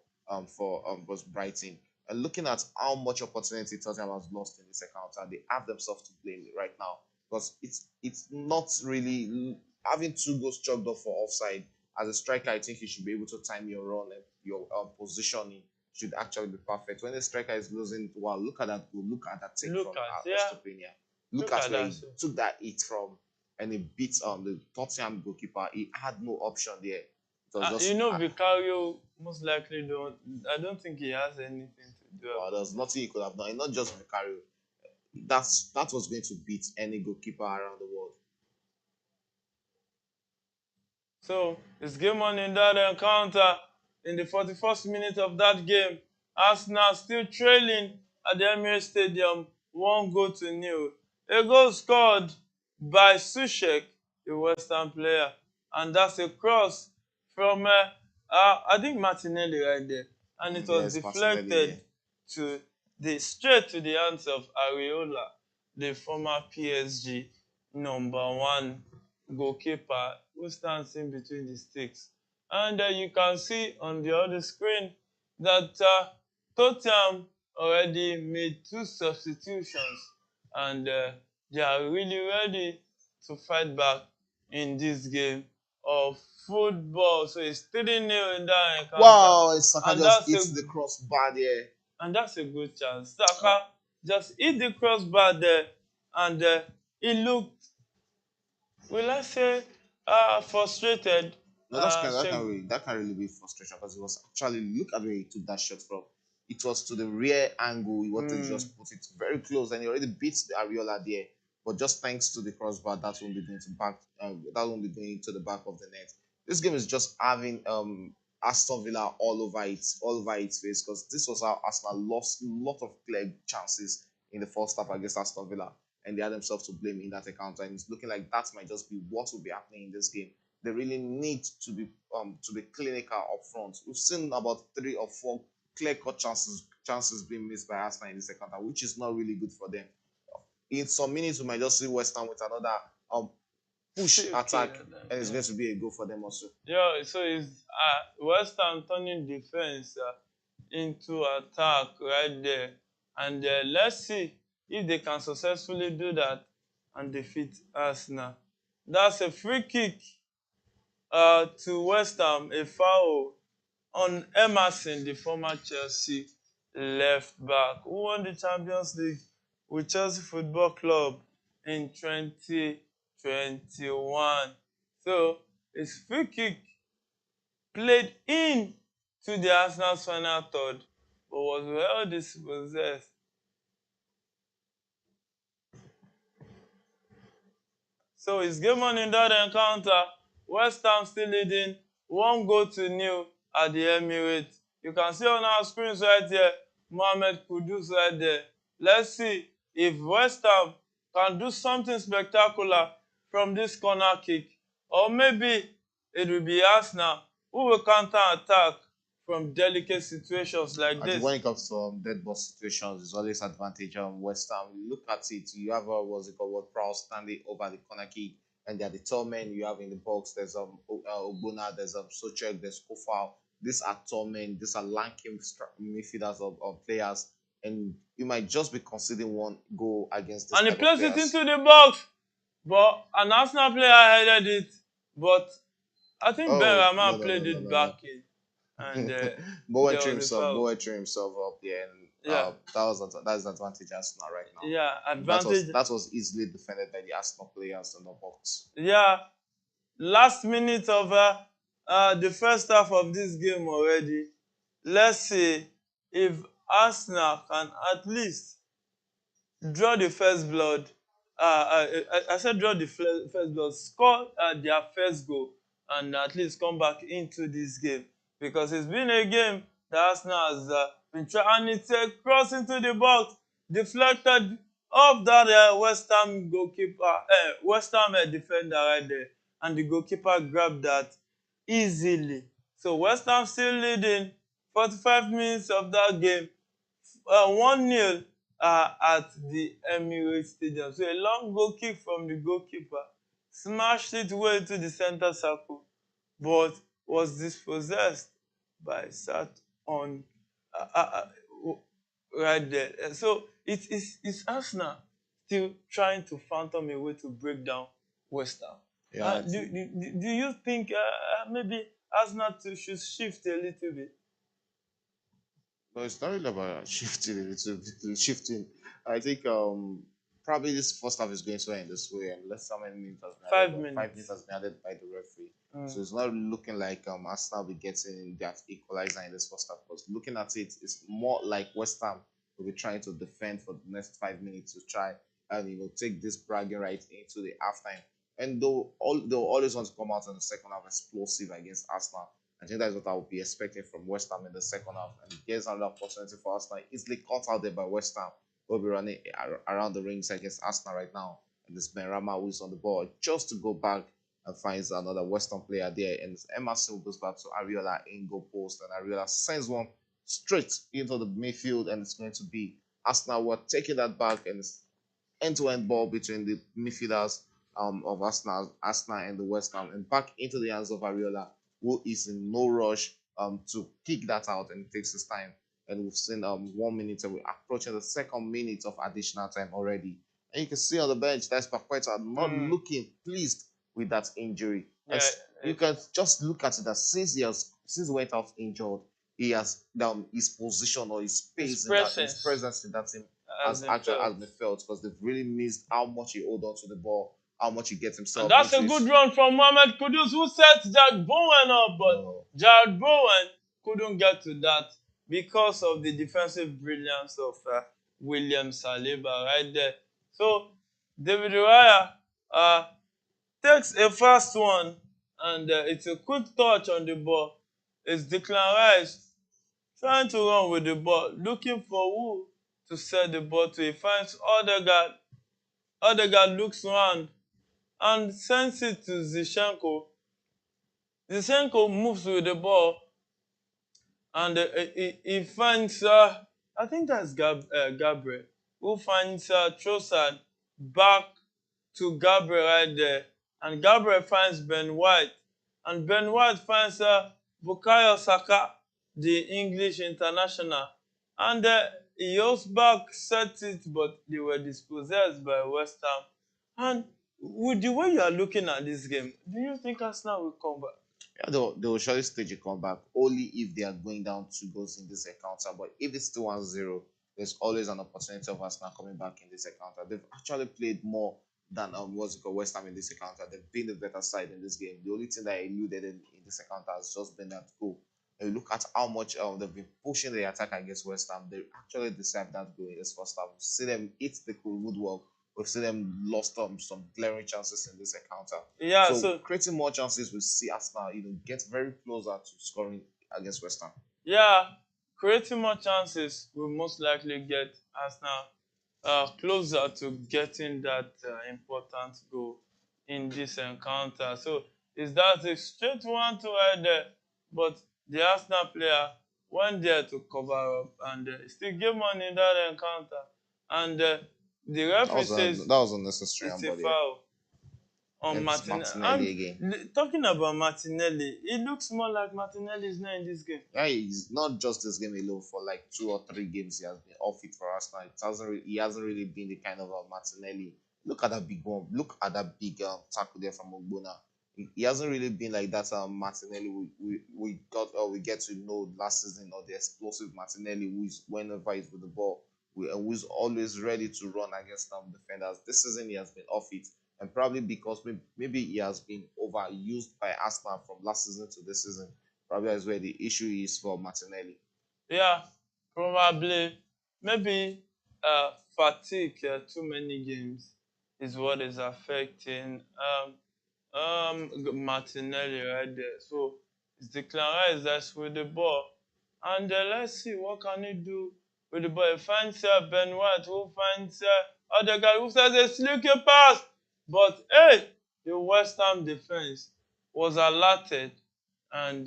was Brighton. And looking at how much opportunity Tottenham has lost in this account, and they have themselves to blame right now because it's not really having two goals chalked up for offside. As a striker, I think you should be able to time your run and your positioning should actually be perfect. When the striker is losing, wow, look at that goal, look at that take Look from at, yeah. Estopania. Look Look at at where that. he took that hit from and he beat the Tottenham goalkeeper. He had no option there. It was You just know, Vicario most likely don't. I don't think he has anything to do wow, there about was it. nothing he could have done. And not just Vicario. That was going to beat any goalkeeper around the world. So it's game on in that encounter. In the 41st minute of that game, Arsenal still trailing at the Emirates Stadium, 1-0. A goal scored by Sushek, a West Ham player, and that's a cross from I think Martinelli right there, and it was Yes, personally, yeah. deflected to the straight to the hands of Areola, the former PSG #1 goalkeeper who stands in between the sticks. And you can see on the other screen that Tottenham already made 2 substitutions, and they are really ready to fight back in this game of football. So it's 3-0 in that encounter, Wow, Saka and just that's a hits the crossbar there. and that's a good chance. Uh, Saka just hit the crossbar there, and he looked, will I say, frustrated. no, that can that Check. can really that can really be frustration because it was actually look at where he took that shot from. It was to the rear angle. He wanted to Mm. just put it very close, and he already beat the Ariola there. But just thanks to the crossbar, that won't be going to back. That won't be going to the back of the net. This game is just having Aston Villa all over its face because this was how Arsenal lost a lot of clear chances in the first half against Aston Villa, and they had themselves to blame in that encounter. And it's looking like that might just be what will be happening in this game. They really need to be clinical up front. We've seen about 3 or 4 clear-cut chances being missed by Arsenal in the second half, which is not really good for them. In some minutes, we might just see West Ham with another push Okay. attack, and it's going to be a goal for them also. Yeah, so it's West Ham turning defense into attack right there. And let's see if they can successfully do that and defeat Arsenal. That's a free kick to West Ham, a foul on Emerson, the former Chelsea left back, who won the Champions League with Chelsea Football Club in 2021. So it's free kick played in to the Arsenal's final third, but was well dispossessed. So it's game on in that encounter. West Ham still leading 1-0 at the Emirates. You can see on our screens right here, Mohamed Kudus right there. Let's see if West Ham can do something spectacular from this corner kick. Or maybe it will be Arsenal who will counter-attack from delicate situations like I think this. when it comes to dead ball situations, it's always advantage on West Ham. You look at it, you have what's it called, what Prowse standing over the corner kick, and there are the tall men you have in the box. There's Ogbonna, there's Sochek, there's Kofal. These are tall men, these are lanky midfielders of players, and you might just be considering one goal against this And he type of placed it players. into the box. But an Arsenal player headed it. But I think Ben Oh no Rama no no played no it no no! back in. And Bowen there threw was a himself. foul. Bowen threw himself up there, and Yeah. that's the advantage Arsenal right now. Yeah, That was advantage. that was easily defended by the Arsenal players in the box. Yeah, last minute of the first half of this game already. Let's see if Arsenal can at least draw the first blood. I said draw the first blood, score their first goal, and at least come back into this game because it's been a game that Arsenal has been trying, and it's a cross into the box, deflected off that West Ham goalkeeper, West Ham defender right there, and the goalkeeper grabbed that easily. So West Ham still leading 45 minutes of that game, 1-0 at the Emirates Stadium. So a long goal kick from the goalkeeper smashed it way to the center circle, but was dispossessed by Sat on uh, uh, uh, right there. So it's Arsenal still trying to phantom a way to break down West Ham. Yeah, Do you think maybe Arsenal too should shift a little bit? no, it's not really about shifting a little bit. Shifting. I think probably this first half is going to end this way, and let's how many minutes has been added, Five but 5 minutes minutes. has been added by the referee. Mm. So it's not looking like Arsenal will be getting that equalizer in this first half. Because looking at it, it's more like West Ham will be trying to defend for the next 5 minutes to try and take this bragging right into the halftime. And they'll always want to come out in the second half explosive against Arsenal. I think that's what I would be expecting from West Ham in the second half. And here's another opportunity for Arsenal. Easily caught out there by West Ham. We'll be running around the rings against Arsenal right now. And this Benrahma who is on the ball just to go back and finds another West Ham player there. And Emerson goes back to Ariola in goal post. And Ariola sends one straight into the midfield. And it's going to be Arsenal. We're taking that back. And it's end-to-end ball between the midfielders of Arsenal and the West Ham, and back into the hands of Ariola, who is in no rush to kick that out, and it takes his time. And we've seen 1 minute, and we're approaching the second minute of additional time already. And you can see on the bench that's Paqueta not looking pleased with that injury. And Yeah, you can just look at it that since he went out injured, he has down his position or his space in that his presence in that team has been felt because they've really missed how much he hold on to the ball, how much he gets himself and that's into a good run from Mohamed Kudus, who set Jack Bowen up, but Jared Bowen couldn't get to that because of the defensive brilliance of William Saliba right there. So David Raya takes a fast one, and it's a quick touch on the ball. It's Declan Rice trying to run with the ball, looking for who to set the ball to. He finds Odegaard. Odegaard looks around and sends it to Zinchenko. Zinchenko moves with the ball, and he finds, I think that's Gabriel, who finds Trossard back to Gabriel right there. And Gabriel finds Ben White. And Ben White finds Bukayo Saka, the English international. And he goes back, sets it, but they were dispossessed by West Ham. And with the way you are looking at this game, do you think Arsenal will come back? Yeah, they will surely stage a comeback only if they are going down 2 goals in this encounter. But if it's still 1-0, there's always an opportunity of Arsenal coming back in this encounter. They've actually played more than what's it called West Ham in this encounter. They've been the better side in this game. The only thing that eluded in this encounter has just been that goal. And you look at how much they've been pushing the attack against West Ham. They actually deserve that goal in this first half. See them hit the woodwork. We've seen them lost some glaring chances in this encounter. Yeah, So creating more chances will see Arsenal get very closer to scoring against West Ham. Yeah, creating more chances will most likely get Arsenal closer to getting that important goal in this encounter. So is that a straight one to right there? But the Arsenal player went there to cover up and still gave money in that encounter. And the referee says That was unnecessary, it's a but yeah. foul on It's Martinelli again. Talking about Martinelli, it looks more like Martinelli is not in this game. Yeah, he's not just this game alone. For like 2 or 3 games, he has been off it for Arsenal. He hasn't really been the kind of Martinelli. Look at that big one. Look at that big tackle there from Ogbonna. He hasn't really been like that Martinelli we get to know last season, or the explosive Martinelli who is whenever he's with the ball, who's always ready to run against defenders. This season he has been off it, and probably because maybe he has been overused by Arsenal from last season to this season. Probably that's where the issue is for Martinelli. Yeah, probably. Maybe fatigue, too many games, is what is affecting Martinelli right there. So it's Declan Rice that's with the ball. And let's see what can he do with the ball. He finds Ben White, who finds other guy who says a sneaky pass. But hey, the West Ham defense was alerted, and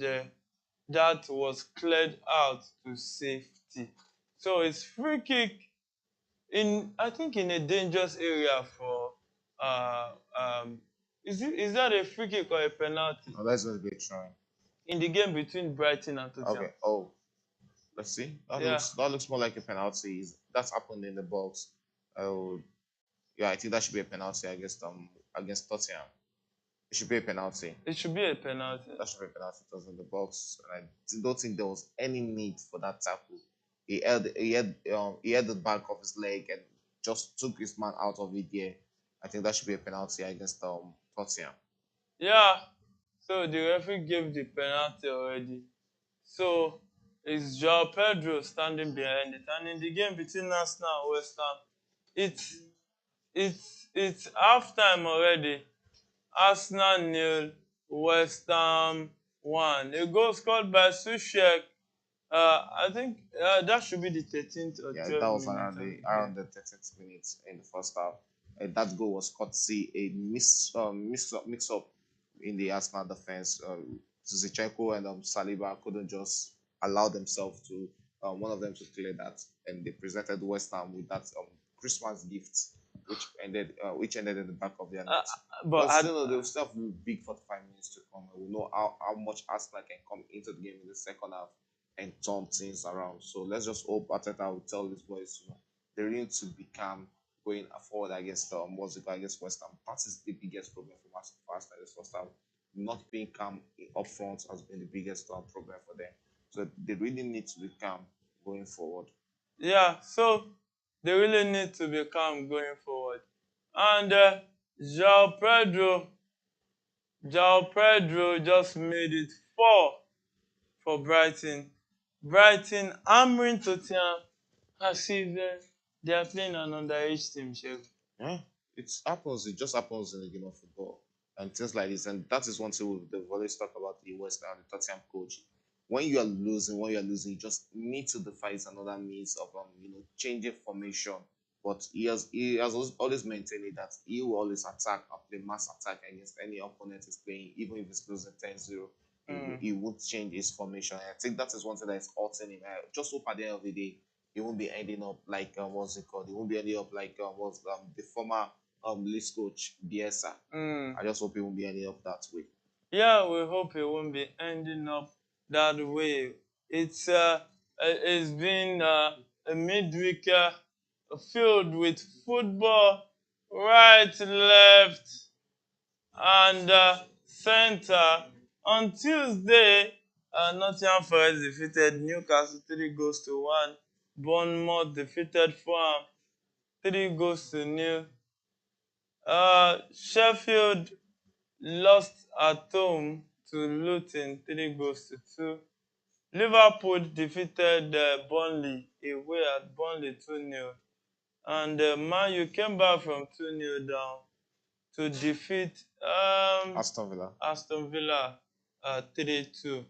that was cleared out to safety. So it's free kick in, I think, in a dangerous area for uh um Is that a free kick or a penalty Oh, that's going to be a try. in the game between Brighton and Okay. Tottenham? Oh, let's see. Yeah, That looks more like a penalty. That's happened in the box. Oh, yeah. I think that should be a penalty against Tottenham. It should be a penalty. it should be a penalty. That should be a penalty. It was in the box, and I don't think there was any need for that tackle. He had the back of his leg and just took his man out of it. Yeah, I think that should be a penalty against Tottenham. Yeah, so the referee gave the penalty already. So it's Joao Pedro standing behind it. And in the game between Arsenal and West Ham, it's it's halftime already. Arsenal nil, West Ham 1. A goal scored by Sushek. I think that should be the 13th or Yeah, that 12th was minute around of the the game. around the 13th minute in the first half. That goal was courtesy a mix up in the Arsenal defense. Zinchenko and Saliba couldn't just allow themselves to one of them to clear that, and they presented West Ham with that Christmas gift, which ended in the back of their Uh, net. but But I, still, no, they will still have big 45 minutes to come. And we know how much Arsenal can come into the game in the second half and turn things around. So let's just hope Ateta will tell these boys, they really need to be calm going forward against against West Ham. That is the biggest problem for Arsenal this first half. Not being calm up front has been the biggest problem for them. So they really need to be calm going forward. yeah, so they really need to be calm going forward. And Joao Pedro, Joao Pedro just made it 4 for Brighton. Brighton hammering Tottenham as if they are playing an underage team, Chef. Yeah, it happens. It just happens in the game of football and things like this. And that is one thing they've always talked about the West Ham, the Tottenham coach. When you are losing, you just need to devise another means of changing formation. But he has always maintained that he will always attack and play mass attack against any opponent he's playing, even if it's losing 10-0. Mm. He would change his formation. I think that is one thing that is hurting him. I just hope at the end of the day he won't be ending up like what's it called? He won't be ending up like what's the former Leeds coach Bielsa. Mm. I just hope he won't be ending up that way. Yeah, we hope it won't be ending up that way. It's been a midweek filled with football, right, left, and center. On Tuesday, Nottingham Forest defeated Newcastle 3 goals to 1. Bournemouth defeated Fulham 3 goals to 0. Sheffield lost at home to Luton 3 goals to 2. Liverpool defeated Burnley away at Burnley 2-0. And Man U came back from 2-0 down to defeat Aston Villa. Aston Villa 3-2.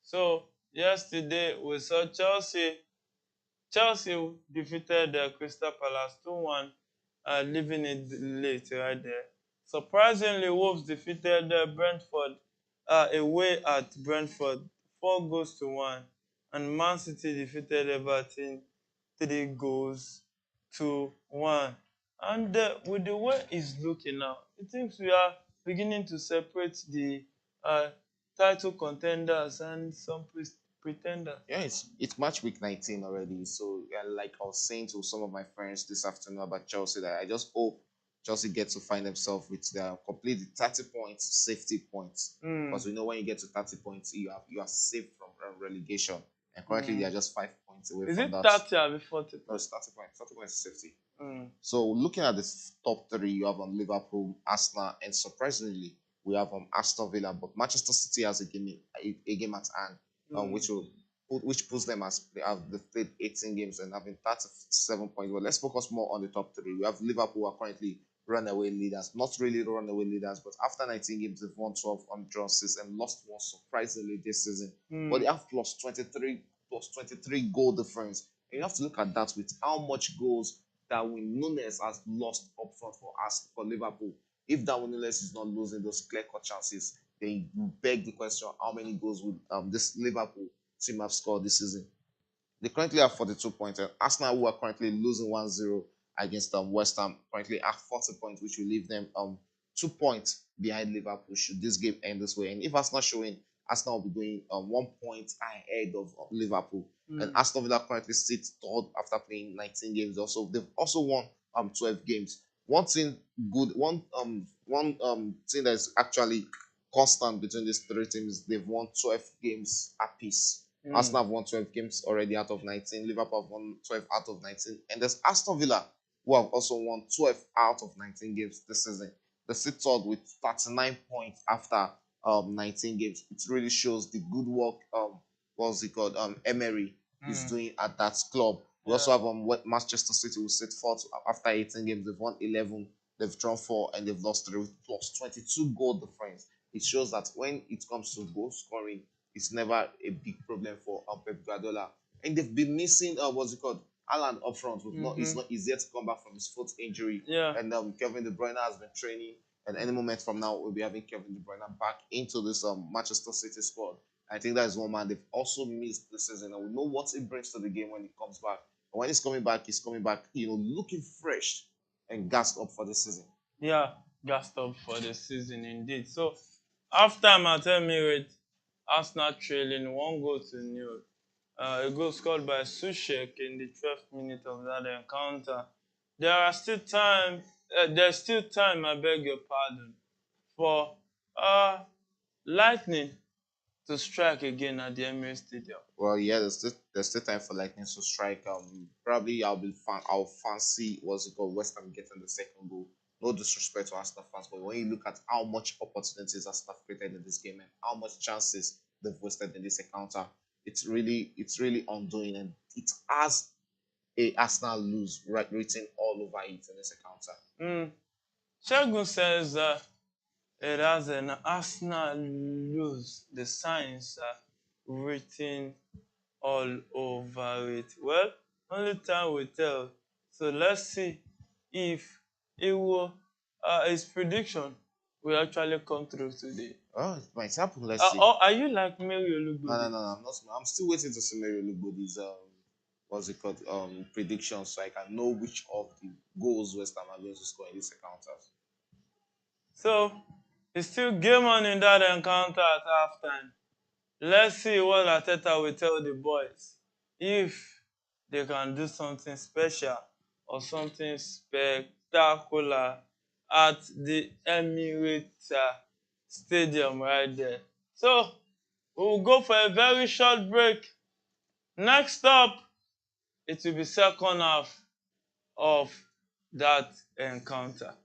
So yesterday we saw Chelsea defeated Crystal Palace 2-1, leaving it late right there. Surprisingly, Wolves defeated Brentford away at Brentford 4 goals to 1, and Man City defeated Everton 3 goals to 1. And with the way it's looking now, it seems we are beginning to separate the uh, title contenders and some pretenders. Yeah, it's match week 19 already. So yeah, like I was saying to some of my friends this afternoon about Chelsea, that I just hope Chelsea get to find themselves with their complete 30 points, safety points. Because we know when you get to 30 points, you are safe from relegation. And currently they are just 5 points away Is from it that. 30 or 40 No, points? it's 30 points. 30 points is safety. Mm. So looking at the top three, you have Liverpool, Arsenal, and surprisingly, we have Aston Villa. But Manchester City has a game at hand, which puts them as they've played 18 games and having 37 points. But let's focus more on the top three. We have Liverpool, who are currently runaway leaders. Not really runaway leaders, but after 19 games, they've won 12 on draw 6 and lost one surprisingly this season. But they have plus 23 goal difference. And you have to look at that with how much goals Darwin Nunes has lost up front for Liverpool. If Darwin Nunes is not losing those clear-cut chances, then you beg the question: how many goals would this Liverpool team have scored this season? They currently have 42 points. And Arsenal, who are currently losing 1-0 against West Ham, currently have 40 points, which will leave them 2 points behind Liverpool should this game end this way. And if Arsenal showing, Arsenal will be going 1 point ahead of Liverpool. And Aston Villa currently sits third after playing 19 games. Also, they've also won 12 games. One thing good, one thing that is actually constant between these three teams, they've won 12 games apiece. Arsenal have won 12 games already out of 19. Liverpool have won 12 out of 19. And there's Aston Villa, who have also won 12 out of 19 games this season. They sit third with 39 points after 19 games. It really shows the good work, what's it called, Emery is doing at that club. We also have Manchester City, who sit fourth after 18 games. They've won 11, they've drawn 4, and they've lost 3 with plus 22 goal difference. It shows that when it comes to goal scoring, it's never a big problem for Pep Guardiola. And they've been missing, what's it called, Haaland up front. It's not easy to come back from his foot injury. Yeah. And Kevin De Bruyne has been training. And any moment from now, we'll be having Kevin De Bruyne back into this Manchester City squad. I think that is one man they've also missed this season. And we know what it brings to the game when he comes back. And when he's coming back, looking fresh and gassed up for the season. Yeah, gassed up for the season indeed. So, halftime at Emirates, Arsenal trailing 1-0. A goal scored by Sushek in the 12th minute of that encounter. There's still time, I beg your pardon, for Lightning to strike again at the Emirates Stadium. Well, yeah, there's still time for Lightning to strike. Probably I'll fancy what's it called, West Ham getting the second goal. No disrespect to Arsenal fans, but when you look at how much opportunities Arsenal created in this game and how much chances they've wasted in this encounter, it's really undoing, and it has a Arsenal lose written all over it in this encounter. Shegun says it has an Arsenal lose. The signs are written all over it. Well, only time will tell. So let's see if his prediction will actually come through today. Oh, it might happen. Let's see. Or are you like Mary Olugbodi? No, I'm not. I'm still waiting to see Mary Olugbodi's what's it called, predictions, so I can know which of the goals West Ham are going to score in these encounters. So it's still game on in that encounter at halftime. Let's see what Arteta will tell the boys, if they can do something special or something spectacular at the Emirates Stadium right there. So we'll go for a very short break. Next up, it will be second half of that encounter.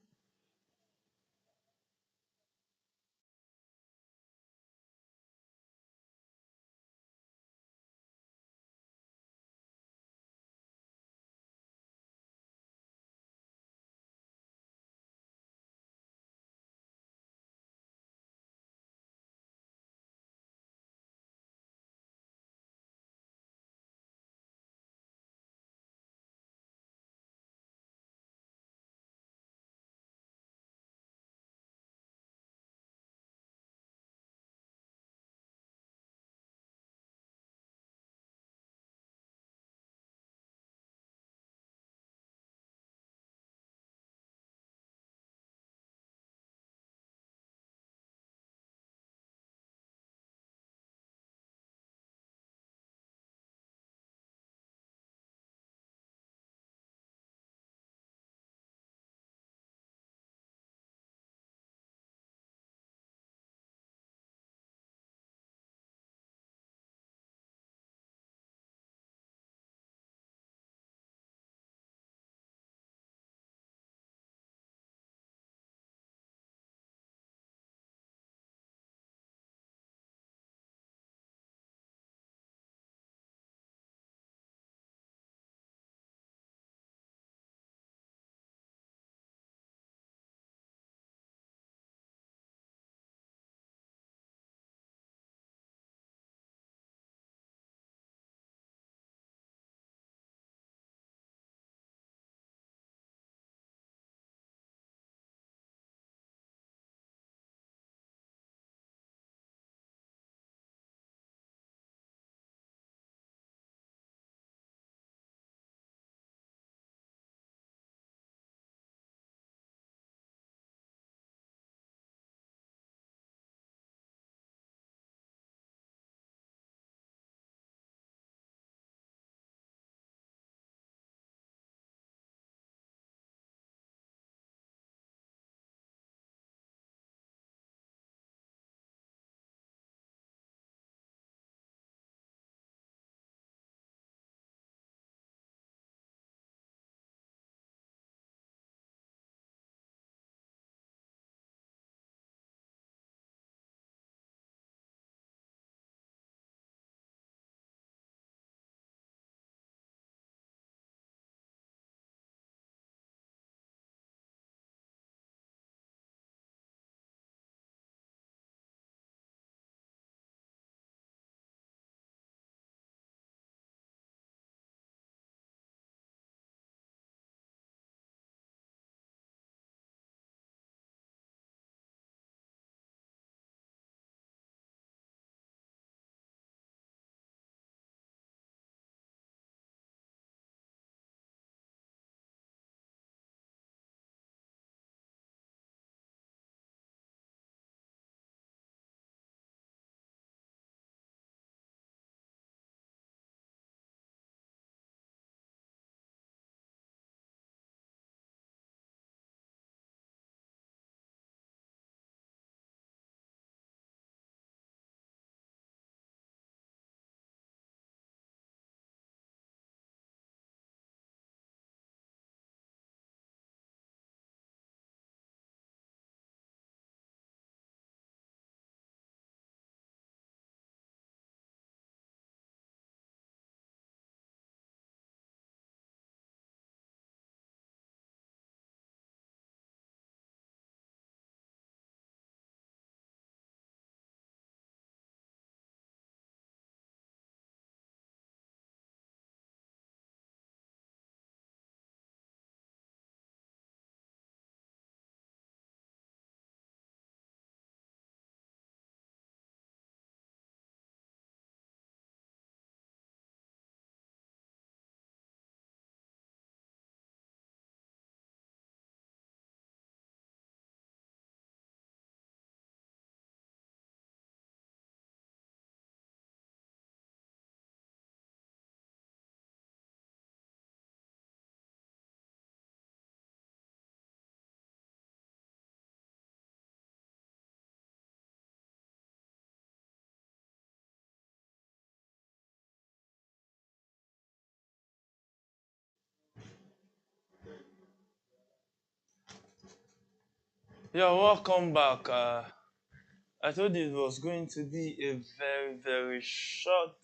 Yeah, welcome back. I told you it was going to be a very, very short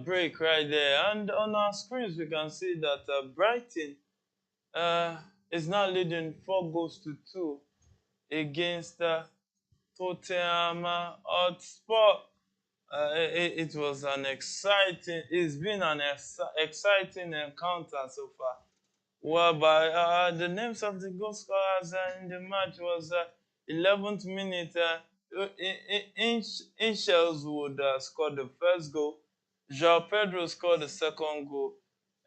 break right there. And on our screens, we can see that Brighton uh, is now leading 4 goals to 2 against Tottenham Hotspur. It was an it's been an exciting encounter so far. Whereby the names of the goal scorers in the match was 11th minute. Inchels would score the first goal. João Pedro scored the second goal.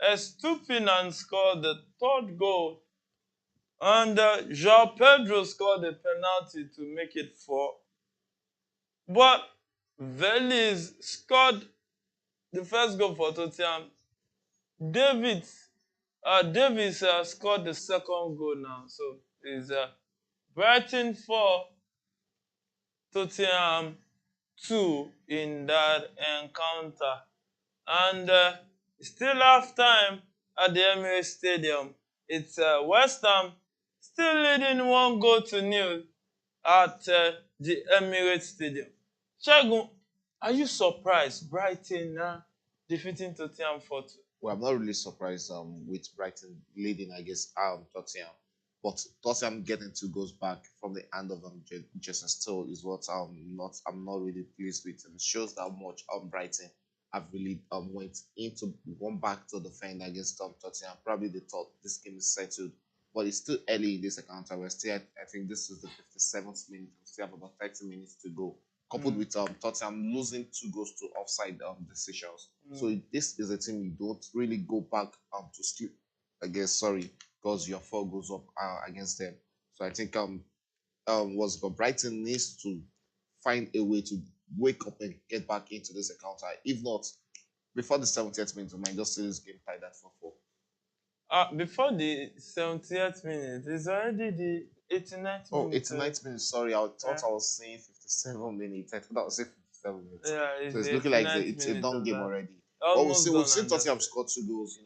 Estupinan scored the third goal. And João Pedro scored a penalty to make it 4. But Velis scored the first goal for Tottenham. David Davis scored the second goal now. So it's Brighton 4, Tottenham 2 in that encounter. And still half time at the Emirates Stadium. It's West Ham still leading 1 goal to 0 at the Emirates Stadium. Shagun, are you surprised Brighton defeating Tottenham 4-2? Well, I'm not really surprised with Brighton leading, I guess, Tottenham. But Tottenham getting 2 goals back from the hand of Jason Still is what I'm not really pleased with. And it shows how much Brighton have really went back to defend against Tottenham. Probably they thought this game is settled, but it's still early in this encounter. We're still I think this is the 57th minute. We still have about 30 minutes to go, coupled with Tottenham losing 2 goals to offside decisions. So this is a team you don't really go back to sleep. I guess sorry, because you're 4 goals up against them. So I think was Brighton needs to find a way to wake up and get back into this encounter. If not, before the 70th minute, we might just see this game tied at 4-4. Before the 70th minute, it's already the 89th Oh, minute. 89th minute. Sorry, I thought I was saying 57 minutes. I thought I was saying 57 minutes. Yeah, So it's looking like it's a done game already. Well, we've seen Tottenham score 2 goals,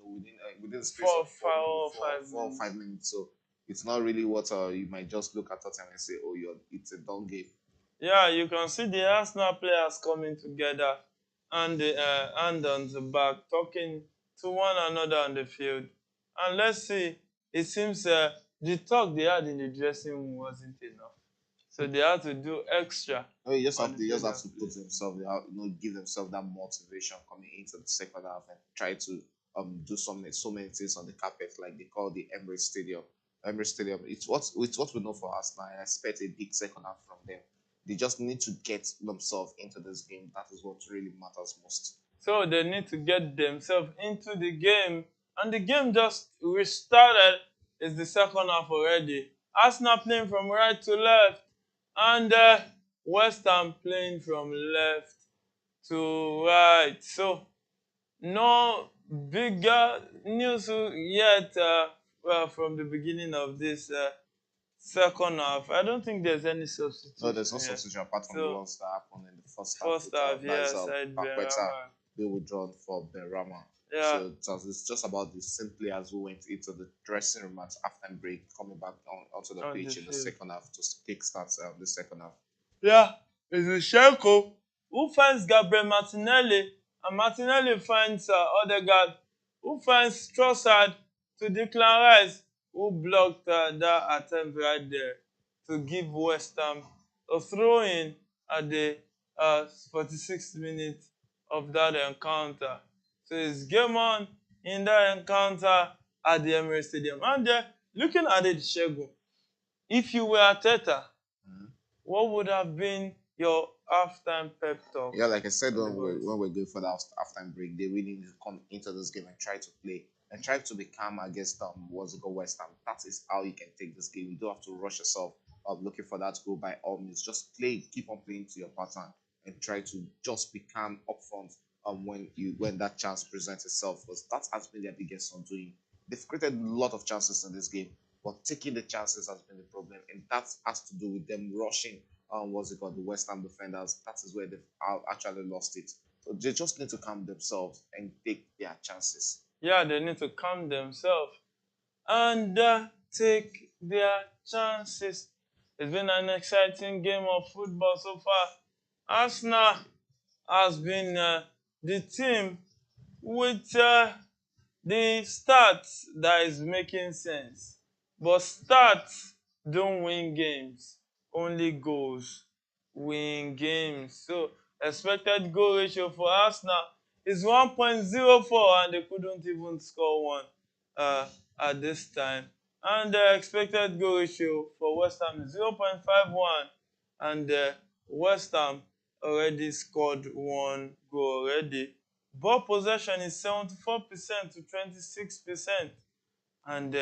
within the space of 4 or 5 minutes. So it's not really what you might just look at Tottenham and say, oh, it's a done game. Yeah, you can see the Arsenal players coming together and the hand on the back, talking to one another on the field. And let's see, it seems the talk they had in the dressing room wasn't enough. So they had to do extra. Oh, you just have to put themselves, give themselves that motivation coming into the second half and try to do so many things on the carpet, like they call the Emirates Stadium. Emirates Stadium. It's what we know for Arsenal. I expect a big second half from them. They just need to get themselves into this game. That is what really matters most. So they need to get themselves into the game. And the game just restarted. It's the second half already. Arsenal playing from right to left. And West Ham playing from left to right. So no bigger news yet from the beginning of this second half. I don't think there's any substitution. No, there's no substitution apart from the ones that happened in the first half. First half, yes, Paqueta being withdrawn for Benrahma. Yeah. So it's just about the same players who went into the dressing room at halftime break, coming back onto the pitch in the second half to kickstart the second half. Yeah, it's Shevko who finds Gabriel Martinelli, and Martinelli finds Odegaard, who finds Trossard to Declan Rice, who blocked that attempt right there to give West Ham a throw-in at the 46th minute of that encounter. So it's game on in that encounter at the Emirates Stadium. And looking at it, Shegun, if you were Arteta, what would have been your halftime pep talk? Yeah, like I said, when we're going for the halftime break, they really need to come into this game and try to play and try to be calm against West Ham. That is how you can take this game. You don't have to rush yourself looking for that goal by all means. Just play, keep on playing to your pattern, and try to just be calm up front when that chance presents itself, because that has been their biggest undoing. They've created a lot of chances in this game, but taking the chances has been the problem, and that has to do with them rushing. The West Ham defenders. That is where they've actually lost it. So they just need to calm themselves and take their chances. Yeah, they need to calm themselves and take their chances. It's been an exciting game of football so far. Arsenal has been the team with the stats that is making sense. But stats don't win games. Only goals win games. So expected goal ratio for Arsenal is 1.04 and they couldn't even score one uh, at this time. And the expected goal ratio for West Ham is 0.51 and West Ham already scored one goal already. Ball possession is 74% to 26%, and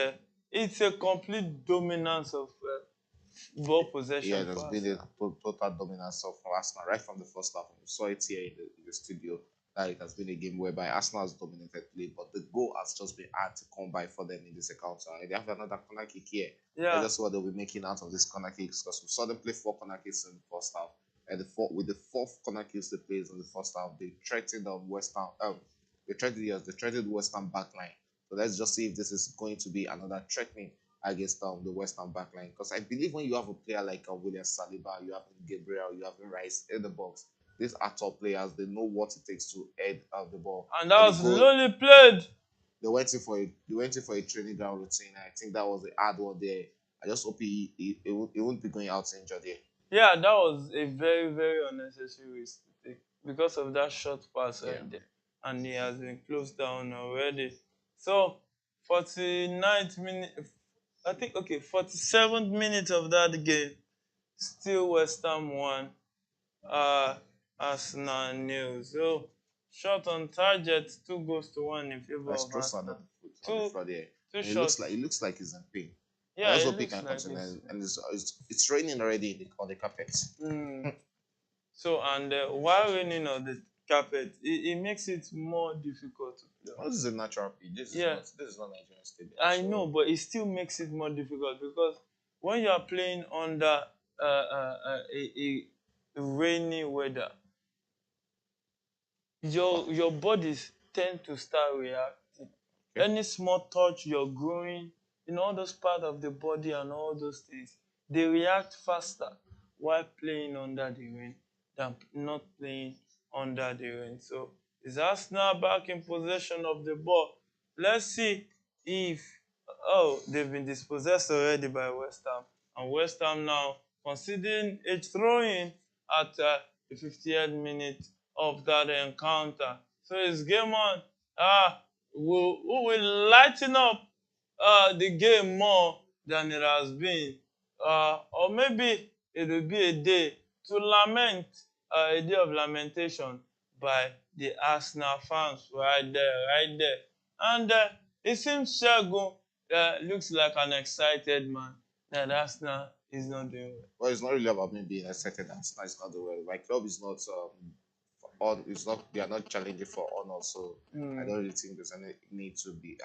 it's a complete dominance of ball Yeah, possession there's for been a Arsenal. total dominance of Arsenal right from the first half. We saw it here in the studio that it has been a game whereby Arsenal has dominated play, but the goal has just been hard to come by for them in this encounter. And they have another corner kick here. Let's Yeah, just see what they'll be making out of this corner kicks because we saw them play 4 corner kicks in the first half. And with the fourth corner kicks they played in the first half, they threatened West Ham. They threatened West Ham backline. So let's just see if this is going to be another threatening against the West Ham backline. Because I believe when you have a player like William Saliba, you have Gabriel, you have Rice in the box, these are top players. They know what it takes to head out the ball. and that And the was goal, lowly played. they went in for a training ground routine. I think that was the hard one there. I just hope he won't be going out injured there. Yeah, that was a very, very unnecessary risk to take because of that short pass Yeah. right there. And he has been closed down already. So, 49th minute, I think, okay, 47th minute of that game, still West Ham won, uh, Arsenal nil. So, shot on target, 2 goals to 1 in favor That's of Trossard Arsenal. on the Two, front there. two And shots. it looks like he's in pain. I Yeah, also it hope he looks can like continue it's. and it's raining already on the carpet. Mm. So, and while raining on the carpet, it makes it more difficult to play Well, on. this is a natural pitch. Yeah, This is not Nigerian stadium. I know, So but it still makes it more difficult because when you are playing under a rainy weather, your bodies tend to start reacting. okay. Any small touch, you're growing, all those parts of the body and all those things, they react faster while playing under the rain than not playing under the rain. So is Arsenal back in possession of the ball? Let's see if they've been dispossessed already by West Ham. And West Ham now conceding a throw-in at the 50th minute of that encounter. So it's game on. Who will lighten up the game more than it has been? Or maybe it will be a day to lament, a day of lamentation by the Arsenal fans right there, right there. And it seems Shagun looks like an excited man that Arsenal is not doing well. Well, it's not really about me being excited. Arsenal is not the way. My club is not on. It's not. They are not challenging for honor. So I Mm, don't really think there's any need to be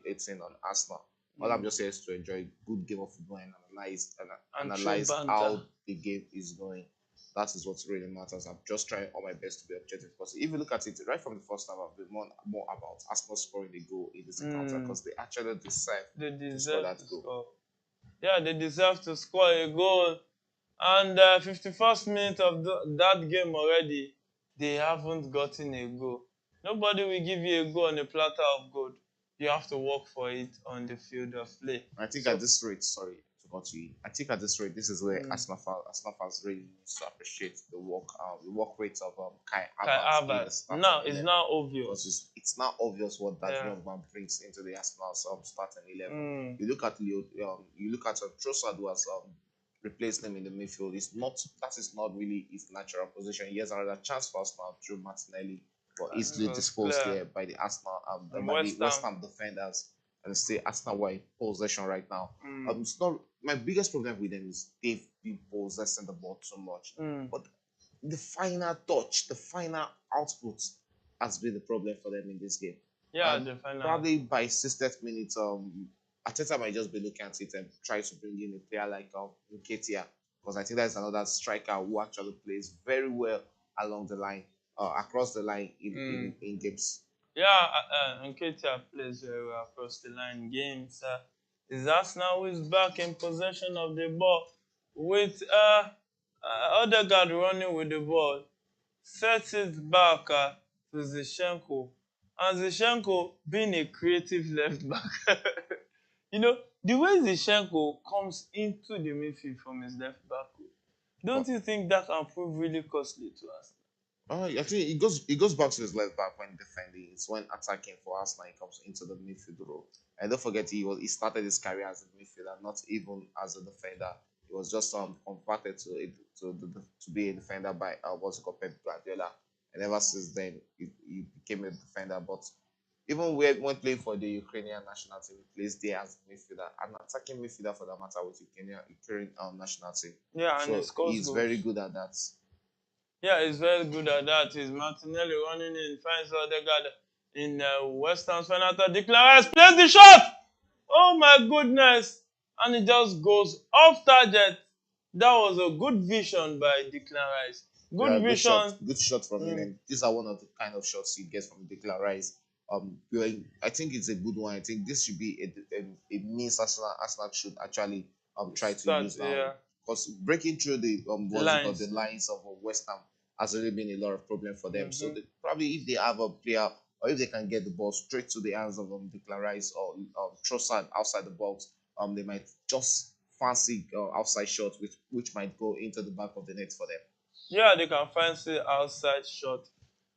hating on Arsenal. All I'm mm. just here is to enjoy a good game of football and And throw analyze banter. how the game is going. That is what really matters. I'm just trying all my best to be objective because if you look at it right from the first time, I've been more about Arsenal scoring a goal in this encounter Mm, because they actually deserve they to score deserve that to goal. score. Yeah, they deserve to score a goal. And 51st minute of that game already, they haven't gotten a goal. Nobody will give you a goal on a platter of gold. You have to work for it on the field of play. I think at So, this rate, sorry to cut you. I think at this rate, this is where mm, Arsenal fans really needs to appreciate the work rate of Kai Kai Havertz in the Havertz. starting Now, it's 11 now because obvious. it's now obvious what that Yeah. young man brings into the Arsenal's starting 11. Mm, You look at Trossard who has replaced him in the midfield. That is not really his natural position. He has another chance for Arsenal through Martinelli, but and easily it was disposed clear. there by the And by the West West Ham. Ham defenders and say Arsenal were in possession right now. Mm, It's not my biggest problem with them is they've been possessing the ball too much. mm. But the final touch, the final output has been the problem for them in this game. Yeah, the final. Probably by 60th minute, Ateta might just be looking at it and try to bring in a player like Nketiah because I think that's another striker who actually plays very well along the line, across the line in games. Yeah, Nketiah plays very well across the line games. Is Arsenal who is back in possession of the ball. with Odegaard running with the ball, sets it back to Zinchenko, and Zinchenko being a creative left back. You know, the way Zinchenko comes into the midfield from his left back, don't But you think that can prove really costly to us? I think it goes back to his left back when defending. It's when attacking for Arsenal he comes into the midfield role. And don't forget he started his career as a midfielder, not even as a defender. He was just converted to be a defender by what's it called, Pep Guardiola. And ever since then he became a defender. But even when playing for the Ukrainian national team, he plays there as a midfielder, an attacking midfielder for that matter with Ukrainian national team. Yeah, and he So scores he's very goals. good at that. Yeah, he's very good at that. He's Martinelli running in, finds Odegaard in West Ham's final third. Declan Rice plays the shot! Oh my goodness! And it just goes off target. That was a good vision by Declan Rice. Yeah, Good vision. good shot from him, Mm, and these are one of the kind of shots you get from Declan Rice. I think it's a good one. I think this should be a means Arsenal should actually try to start, use now yeah. because breaking through the what's it called, the Lines. lines of West Ham has really been a lot of problem for them. So Mm-hmm. probably if they have a player or if they can get the ball straight to the hands of Declan Rice or Trossard outside the box, they might just fancy outside shots which might go into the back of the net for them. Yeah, they can fancy outside shot,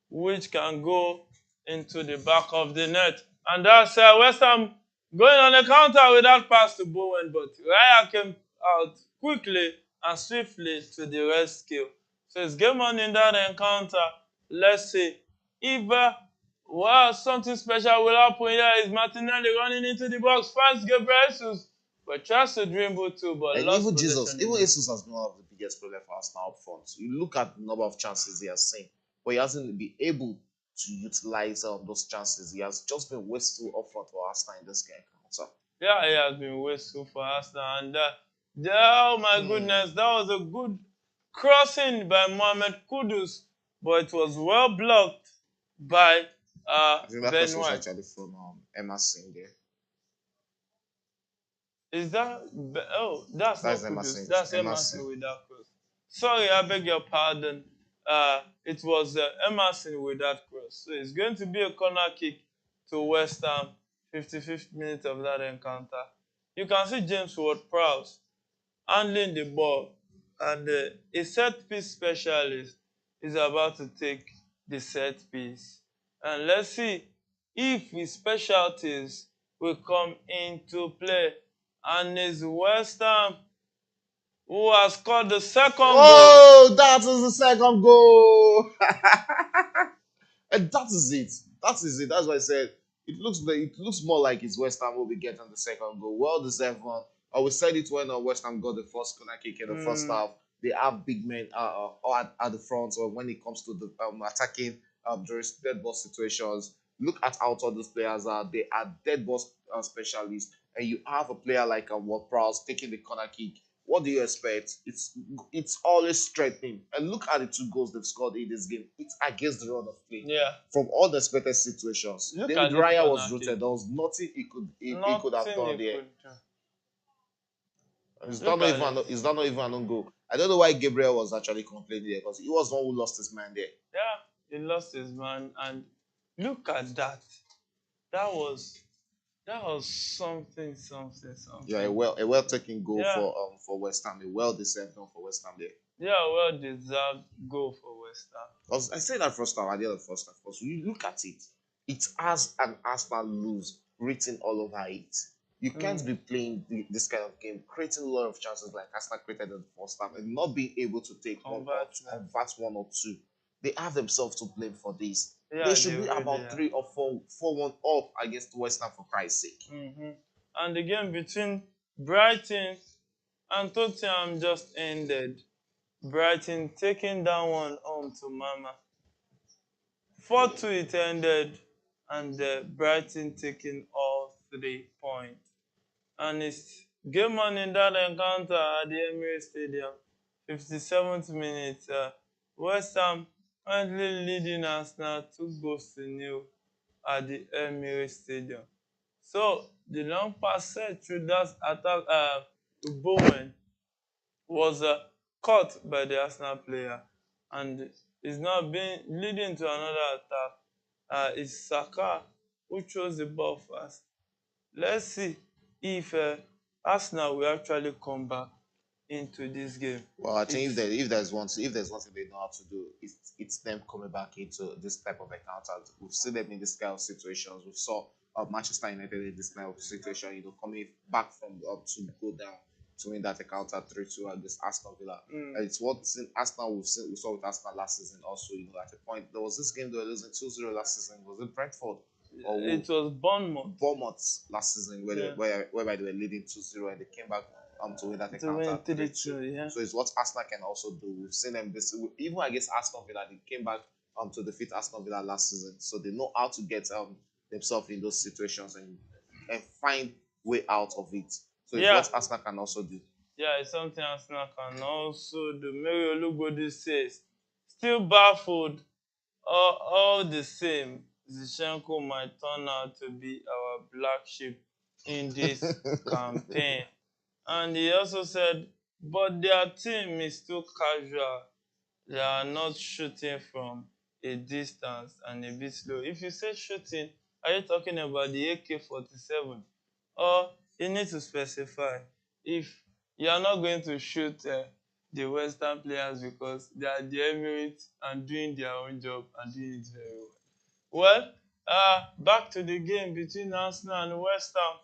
which can go into the back of the net. And that's West Ham going on a counter with that pass to Bowen, but Raya came out quickly and swiftly to the rescue. So it's game on in that encounter. Let's see if something special will happen here. Is Martinelli running into the box, finds Gabriel Jesus, but tries to dribble too, but And lost even possession even again. Jesus has been one of the biggest problems for Arsenal up front. You look at the number of chances he has seen, but he hasn't been able to utilize those chances. He has just been wasteful up front for Arsenal in this game counter. Yeah, he has been wasteful for Arsenal. And oh my Hmm. goodness, that was a good crossing by Mohamed Kudus, but it was well blocked by I think that Ben person was White. actually from Emerson there. Is that? Oh, that's That's not Kudus. Emerson. That's Emerson. Emerson with that cross. Sorry, I beg your pardon. It was Emerson with that cross. So it's going to be a corner kick to West Ham, 55th minute of that encounter. You can see James Ward-Prowse handling the ball, and a set piece specialist is about to take the set piece. And let's see if his specialties will come into play. And it's West Ham who has scored the second goal. Oh, that is the second goal. And that is it. That is it. That's why I said it looks more like it's West Ham will be getting the second goal. Well deserved one. We said it when West Ham got the first corner kick in the first Mm, half. They have big men at the front, or when it comes to the attacking during dead ball situations. Look at how tall those players are. They are dead ball specialists, and you have a player like Ward Prowse taking the corner kick. What do you expect? It's always threatening. And look at the two goals they've scored in this game. It's against the run of play. yeah, From all the expected situations, look David at this Raya was corner kick. rooted. There was nothing he could have Nothing done he there. could do. It's Look not at even it. it's not even an own goal. I don't know why Gabriel was actually complaining there because he was the one who lost his mind there. Yeah, he lost his man, and look at that. That was that was something, something, Yeah, something. a well taken goal Yeah, for West Ham, a well deserved one for West Ham there. yeah, well deserved goal for West Ham. Because I said that first half, at the end of the first half, because you look at it, it has an Arsenal lose written all over it. You can't Mm. be playing this kind of game, creating a lot of chances like Arsenal created in the first half, and not being able to take one or Convert them. convert one or two. They have themselves to blame for this. They Yeah, should they be really about are. 3 or 4 1 up against West Ham for Christ's sake. And the game between Brighton and Tottenham just ended. Brighton taking down one home to Mama. 4-2 it ended, and Brighton taking all 3 points. And it's game on in that encounter at the Emirates Stadium. 57th minute. West Ham currently leading Arsenal 2 goals to 0 at the Emirates Stadium. So the long pass set through that attack to Bowen was caught by the Arsenal player and is now being leading to another attack. It's Saka who chose the ball first. Let's see if Arsenal will actually come back into this game. Well, I think It's if there's one thing they know how to do, it's them coming back into this type of encounters. We've seen them in this kind of situations. We saw Manchester United in this kind of situation. Coming back from up to go down to win that encounter 3-2 against Aston Villa. And it's what Arsenal we saw with Arsenal last season. Also, at a point there was this game they were losing 2-0 last season. Was it Brentford? Or it was Bournemouth. Bournemouth last season whereby they were leading 2-0 and they came back to win that encounter 3-2. Yeah. So it's what Arsenal can also do. We've seen them this even against Aston Villa, they came back to defeat Aston Villa last season. So they know how to get themselves in those situations and find way out of it. So it's what Arsenal can also do. Yeah, it's something Arsenal can also do. Mary Olugodi says, still baffled, all the same, Zinchenko might turn out to be our black sheep in this campaign. And he also said, but their team is too casual. They are not shooting from a distance and a bit slow. If you say shooting, are you talking about the AK-47? Or you need to specify if you are not going to shoot the Western players because they are the Emirates and doing their own job and doing it very well. Well, back to the game between Arsenal and West Ham.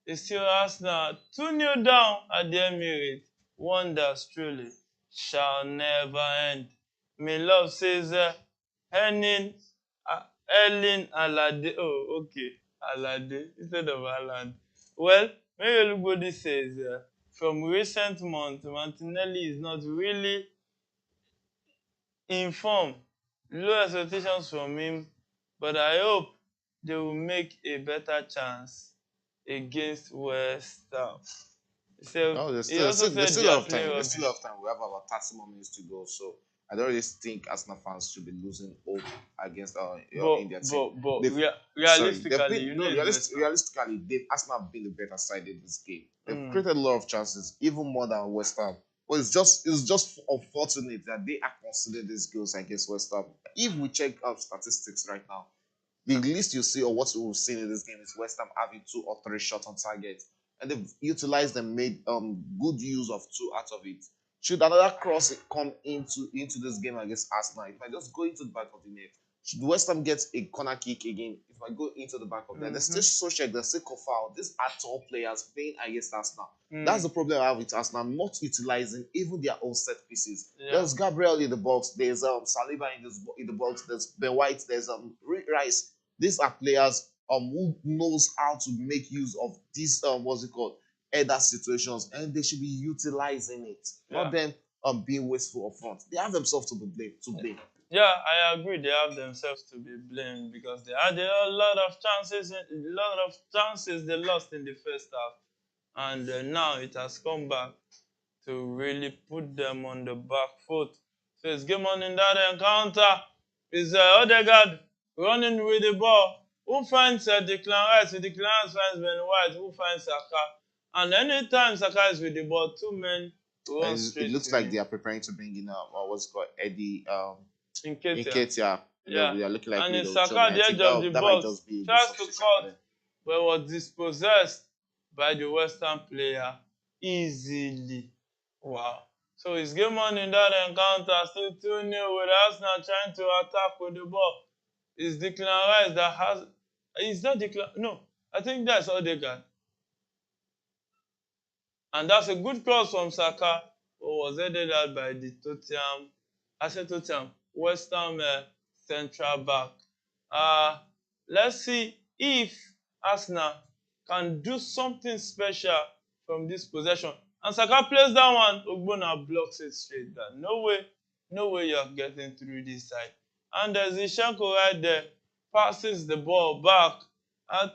It's still Arsenal 2-0 down at the Emirates. Wonders truly shall never end. My love says, Henning, Erling Alade. Oh, okay. Alade instead of Haaland. Well, Mary Olugodi says, from recent months, Martinelli is not really in form. Low expectations from him, but I hope they will make a better chance against West Ham. So No, he also said there's still a lot of time. There's rubbish. still a lot of time. We have about 30 more minutes to go. So I don't really think Arsenal fans should be losing hope against India team. Realistically, you know, realistically, Arsenal have been the better side in this game. They've created a lot of chances, even more than West Ham. But it's just unfortunate that they are considering these goals against West Ham. If we check out statistics right now, the least you see or what we've seen in this game is West Ham having 2 or 3 shots on target, and they've utilized and made good use of 2 out of it. Should another cross come into this game against Arsenal, it might just go into the back of the net. Should West Ham get a corner kick again, it might go into the back of the net. There's still Sochek, there's still Kofal. These are top players playing against Arsenal. That's the problem I have with Arsenal, not utilizing even their own set pieces. Yeah. There's Gabriel in the box, there's Saliba in the box, there's Ben White, there's Rice. These are players who knows how to make use of these other situations, and they should be utilizing it, not them being wasteful up front. They have themselves to blame. Yeah, I agree. They have themselves to be blamed because they had a lot of chances they lost in the first half, and now it has come back to really put them on the back foot. So it's game on in that encounter. Is Odegaard running with the ball. Who finds Declan Rice? Declan Rice finds Ben White. Who finds Saka? And anytime Saka is with the ball, 2 men run straight. It looks like they are preparing to bring in what's called Eddie Nketiah. Yeah, they are looking like and it's Saka at the edge of the box, tries to cut, but was dispossessed by the Western player easily. Wow. So it's game on in that encounter, still 2-0 with Arsenal trying to attack with the ball. It's Declan Rice that has... Is that Declan? No, I think that's Odegaard. And that's a good cross from Saka, who was headed out by the West Ham central back. Let's see if Arsenal can do something special from this possession. And Saka plays that one, Ogbonna blocks it straight down. No way you're getting through this side. And there's Zinchenko right there, passes the ball back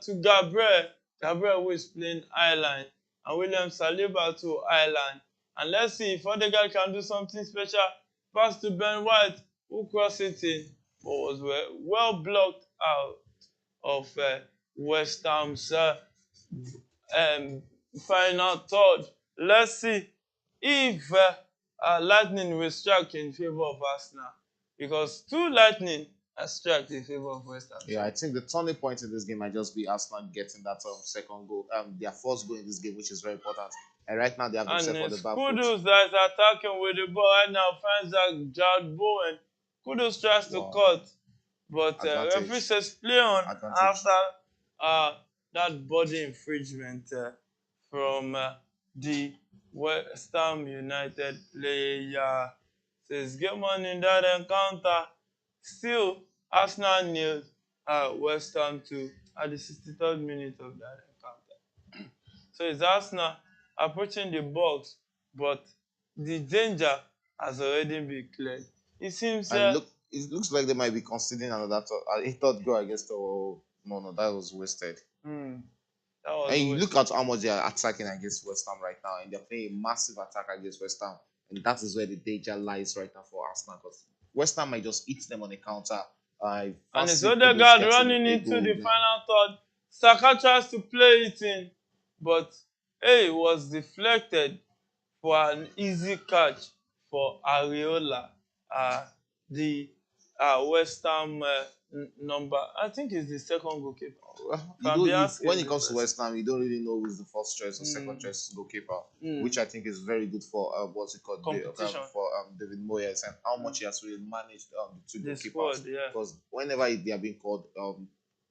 to Gabriel. Gabriel who is playing I-line. And William Saliba to Ireland. And let's see if Odegaard can do something special. Pass to Ben White, who crossed it in, but was well blocked out of West Ham's final third. Let's see if Lightning will strike in favor of Arsenal, because two Lightning are struck in favor of West Ham. Yeah, I think the turning point in this game might just be Arsenal getting that second goal, their first goal in this game, which is very important. And right now they have And themselves on the it's back foot. Kudus that is attacking with the ball right now. Finds that Jared Bowen. Kudus tries to Wow, cut, but referee advantage, says play on advantage. after that body infringement from the West Ham United player. Says game on in that encounter. Still, Arsenal nil, West Ham 2 at the 63rd minute of that encounter. So it's Arsenal approaching the box, but the danger has already been cleared. It seems, And look, it looks like they might be conceding another a third goal against the. Oh, no, that was wasted. that was And you look wasted. at how much they are attacking against West Ham right now, and they're playing a massive attack against West Ham, and that is where the danger lies right now for Arsenal. Because West Ham might just eat them on the counter. I And it's fancy Kudus Odegaard getting running a into goal the there. final third. Saka tries to play it in, but it was deflected for an easy catch for Areola, the West Ham number. I think it's the second goalkeeper. Well, Fabianski when is it the comes to first. West Ham, you don't really know who's the first choice or second Mm, choice goalkeeper, which mm. I think is very good for what's it called, Competition, for David Moyes, and how much he has really managed the two the goalkeepers. squad, yeah. Because whenever they are being called,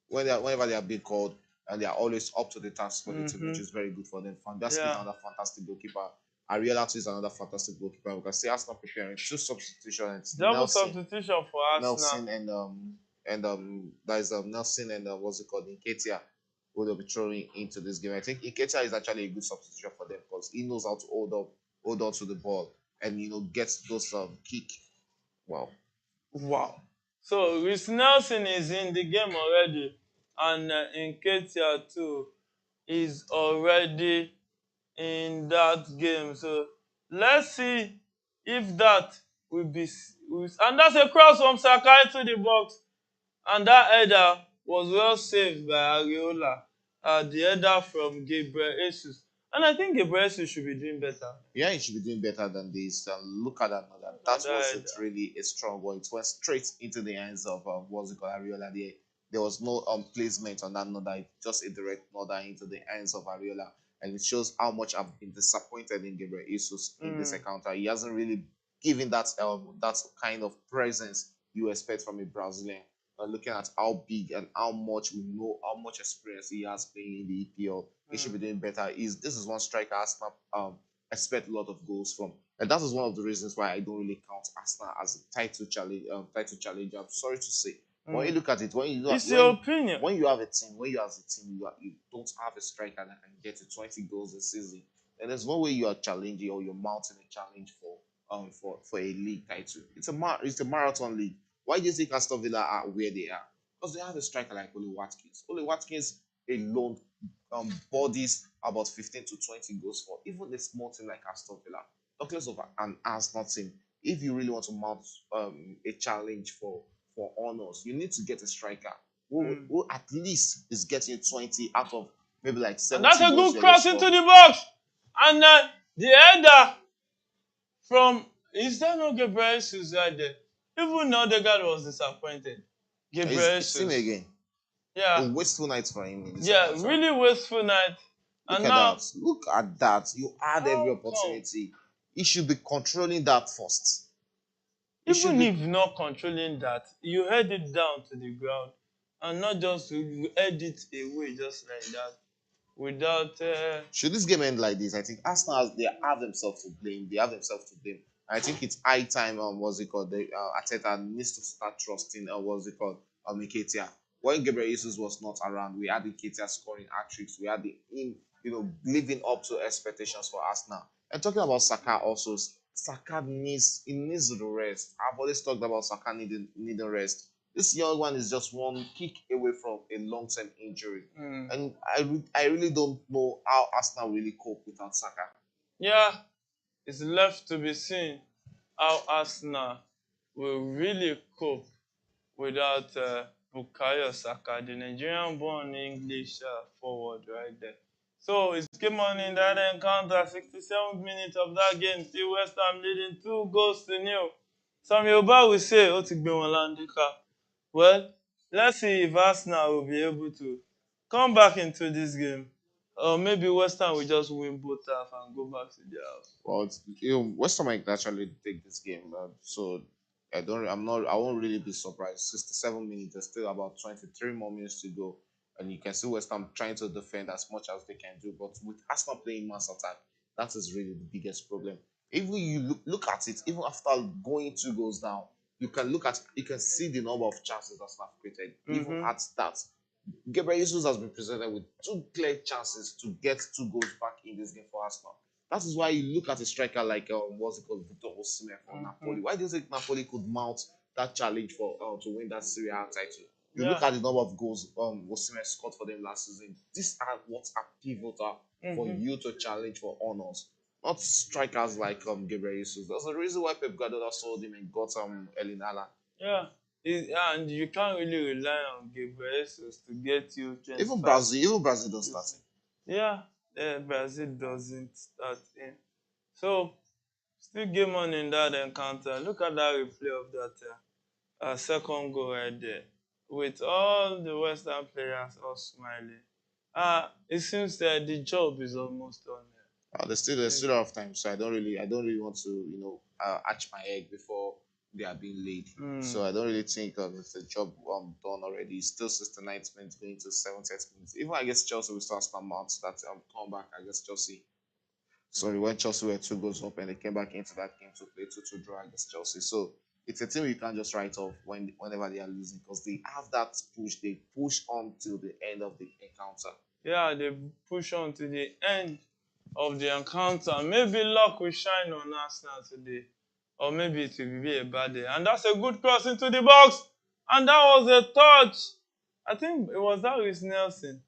whenever they are being called, and they are always up to the task for the team, which is very good for them. Fantastic is Yeah. another fantastic goalkeeper. Ariola too is another fantastic goalkeeper. We can see Arsenal preparing two substitutions: Double substitution for Arsenal. Nelson and that is Nelson and what's it called, Nketiah, who they'll be throwing into this game. I think Nketiah is actually a good substitution for them because he knows how to hold on to the ball, and get those kick. Wow. Wow. So Reece Nelson is in the game already, and Nketiah too is already in that game. So let's see if that will be. And that's a cross from Saka into the box, and that header was well saved by Areola. The header from Gabriel Jesus, and I think Gabriel Jesus should be doing better. Yeah, he should be doing better than this. And look at that. That Another wasn't header. really a strong one. It went straight into the hands of what's it called, Ariola. There was no placement on that nodder. Just a direct nodder into the hands of Ariola. And it shows how much I've been disappointed in Gabriel Jesus in this encounter. He hasn't really given that kind of presence you expect from a Brazilian. Looking at how big and how much we know, how much experience he has playing in the EPL, he should be doing better. This is one striker Arsenal expect a lot of goals from, and that is one of the reasons why I don't really count Arsenal as a title challenge. Title challenger. I'm sorry to say. When you look at it, It's your opinion. when you have a team, when you as a team, you don't have a striker that can get to 20 goals a season, and there's no way you are challenging or you're mounting a challenge for a league title. It's a marathon league. Why do you think Aston Villa are where they are? Because they have a striker like Oli Watkins. Oli Watkins alone bodies about 15 to 20 goals for even a small team like Aston Villa. Talk less of an Arsenal team. If you really want to mount a challenge for honors, you need to get a striker who at least is getting 20 out of maybe like And that's 70 a goals good you're going to cross into score. the box. And the header from, is there no Gabriel Jesus right there? Even Odegaard was disappointed. Gabriel It's him Jesus. again. A Yeah. wasteful night for him in this Yeah, encounter. really wasteful night. Look And at now, that. Look at that. You had every how come? opportunity. He should be controlling that first. He should Even be. if not controlling that, you head it down to the ground and not just you head it away just like that without. Should this game end like this? I think Arsenal they have themselves to blame. They have themselves to blame. I think it's high time. What's it called? The Arteta needs to start trusting. What's it called? Nketiah. When Gabriel Jesus was not around, we had Nketiah scoring hat tricks. We had him, living up to expectations for Arsenal. And talking about Saka also, Saka needs the rest. I've always talked about Saka needing rest. This young one is just one kick away from a long-term injury. And I really don't know how Arsenal really cope without Saka. Yeah, it's left to be seen how Arsenal will really cope without Bukayo Saka, the Nigerian-born English forward right there. So it's came on in that encounter, 67th minute of that game, still West Ham leading 2 goals to 0. Some Yoruba will say, "Ó ti gbé wọn láńdíkà." Well, let's see if Arsenal will be able to come back into this game. Or maybe West Ham will just win both half and go back to their house. Well, West Ham might actually take this game, so I won't really be surprised. 67 minutes, there's still about 23 more minutes to go, and you can see West Ham trying to defend as much as they can do. But with Arsenal playing mass attack, that is really the biggest problem. Even you look at it, even after going 2 goals down, you can see the number of chances Arsenal have created. Even at that, Gabriel Jesus has been presented with two clear chances to get 2 goals back in this game for Arsenal. That is why you look at a striker like what's it called, Victor Osimhen from Napoli. Why do you think Napoli could mount that challenge for to win that Serie A title? You look at the number of goals Osimhen scored for them last season. These are what are pivotal for you to challenge for honors. Not strikers like Gabriel Jesus. There's a reason why Pep Guardiola sold him and got Erling Haaland. Yeah. And you can't really rely on Gabriel Jesus to get you 25. Even Brazil don't start him. Yeah, Brazil doesn't start in. So, still game on in that encounter. Look at that replay of that second goal right there. With all the West Ham players all smiling. It seems that the job is almost done. There's still a lot of time, so I don't really want to arch my head before they are being laid. So I don't really think it's a job done already. It's still 69th minute going to 70th minute. Even I guess Chelsea will start some months that come back. I guess Chelsea. Sorry, when Chelsea were 2 goals up and they came back into that game to play 2-2 draw against Chelsea. So it's a team you can't just write off whenever they are losing because they have that push. They push on till the end of the encounter. Yeah, they push on to the end of the encounter. Maybe luck will shine on Arsenal today. Or maybe it will be a bad day. And that's a good cross into the box. And that was a touch. I think it was that with Nelson.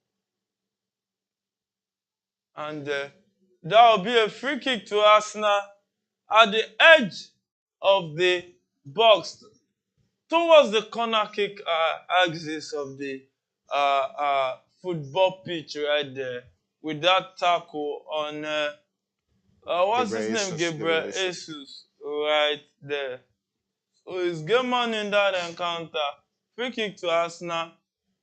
And that will be a free kick to Arsenal at the edge of the box towards the corner kick axis of the football pitch right there with that tackle on what's his name? Gabriel Jesus right there. So it's game on in that encounter. Free kick to Arsenal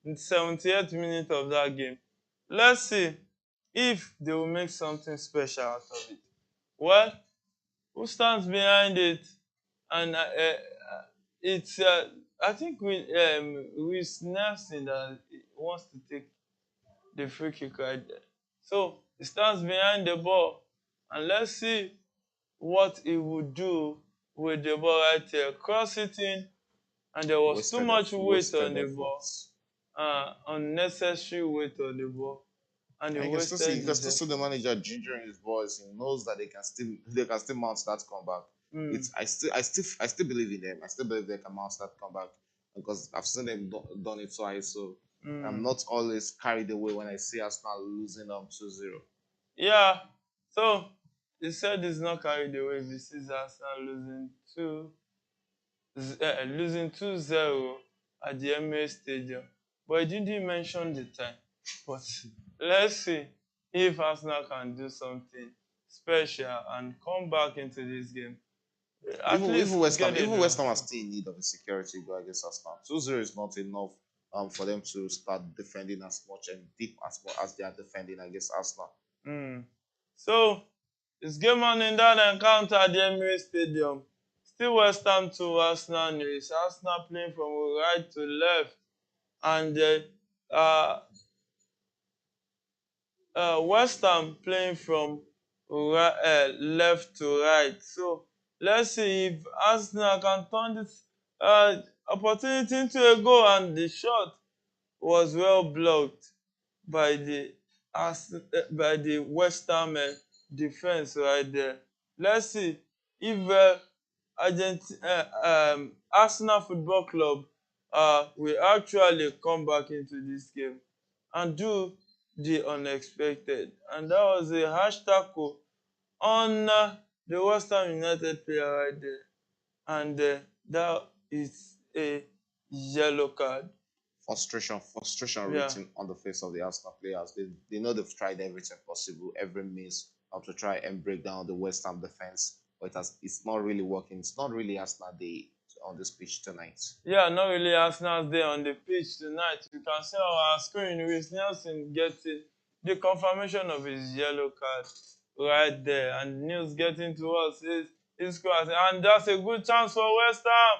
in the 78th minute of that game. Let's see if they will make something special out of it. Well, who stands behind it? And it's I think with Nelson that wants to take the free kick right there. So he stands behind the ball, and let's see what he would do with the ball right here. Cross it in, and there was too much weight on the ball, unnecessary weight on the ball. And you can still see the manager gingering his boys. He knows that they can still mount that comeback. I still believe in them. I still believe they can mount that comeback because I've seen them done it twice. So I'm not always carried away when I see Arsenal losing 2-0. Yeah. So he said he's not carried away if he sees Arsenal losing 2-0 at the Emirates Stadium. But he didn't mention the time. But let's see if Arsenal can do something special and come back into this game. Even West Ham are still in need of a security goal against Arsenal. 2-0 is not enough for them to start defending as much and deep as much as they are defending against Arsenal. So it's game on in that encounter at the Emirates Stadium. Still West Ham to Arsenal news. Arsenal playing from right to left. And West Ham playing from left to right. So let's see if Arsenal can turn this opportunity into a goal, and the shot was well blocked by the West Ham defense right there. Let's see if Arsenal Football Club will actually come back into this game and do the unexpected. And that was a harsh tackle on the West Ham United player right there. And that is a yellow card frustration Yeah. written on the face of the Arsenal players. They know they've tried everything possible, every means to try and break down the West Ham defense, but it's not really working. It's not really Arsenal Day on this pitch tonight. Yeah, not really Arsenal's day on the pitch tonight. You can see on our screen, Reece Nelson getting the confirmation of his yellow card right there. And news getting to us is his squad. And that's a good chance for West Ham.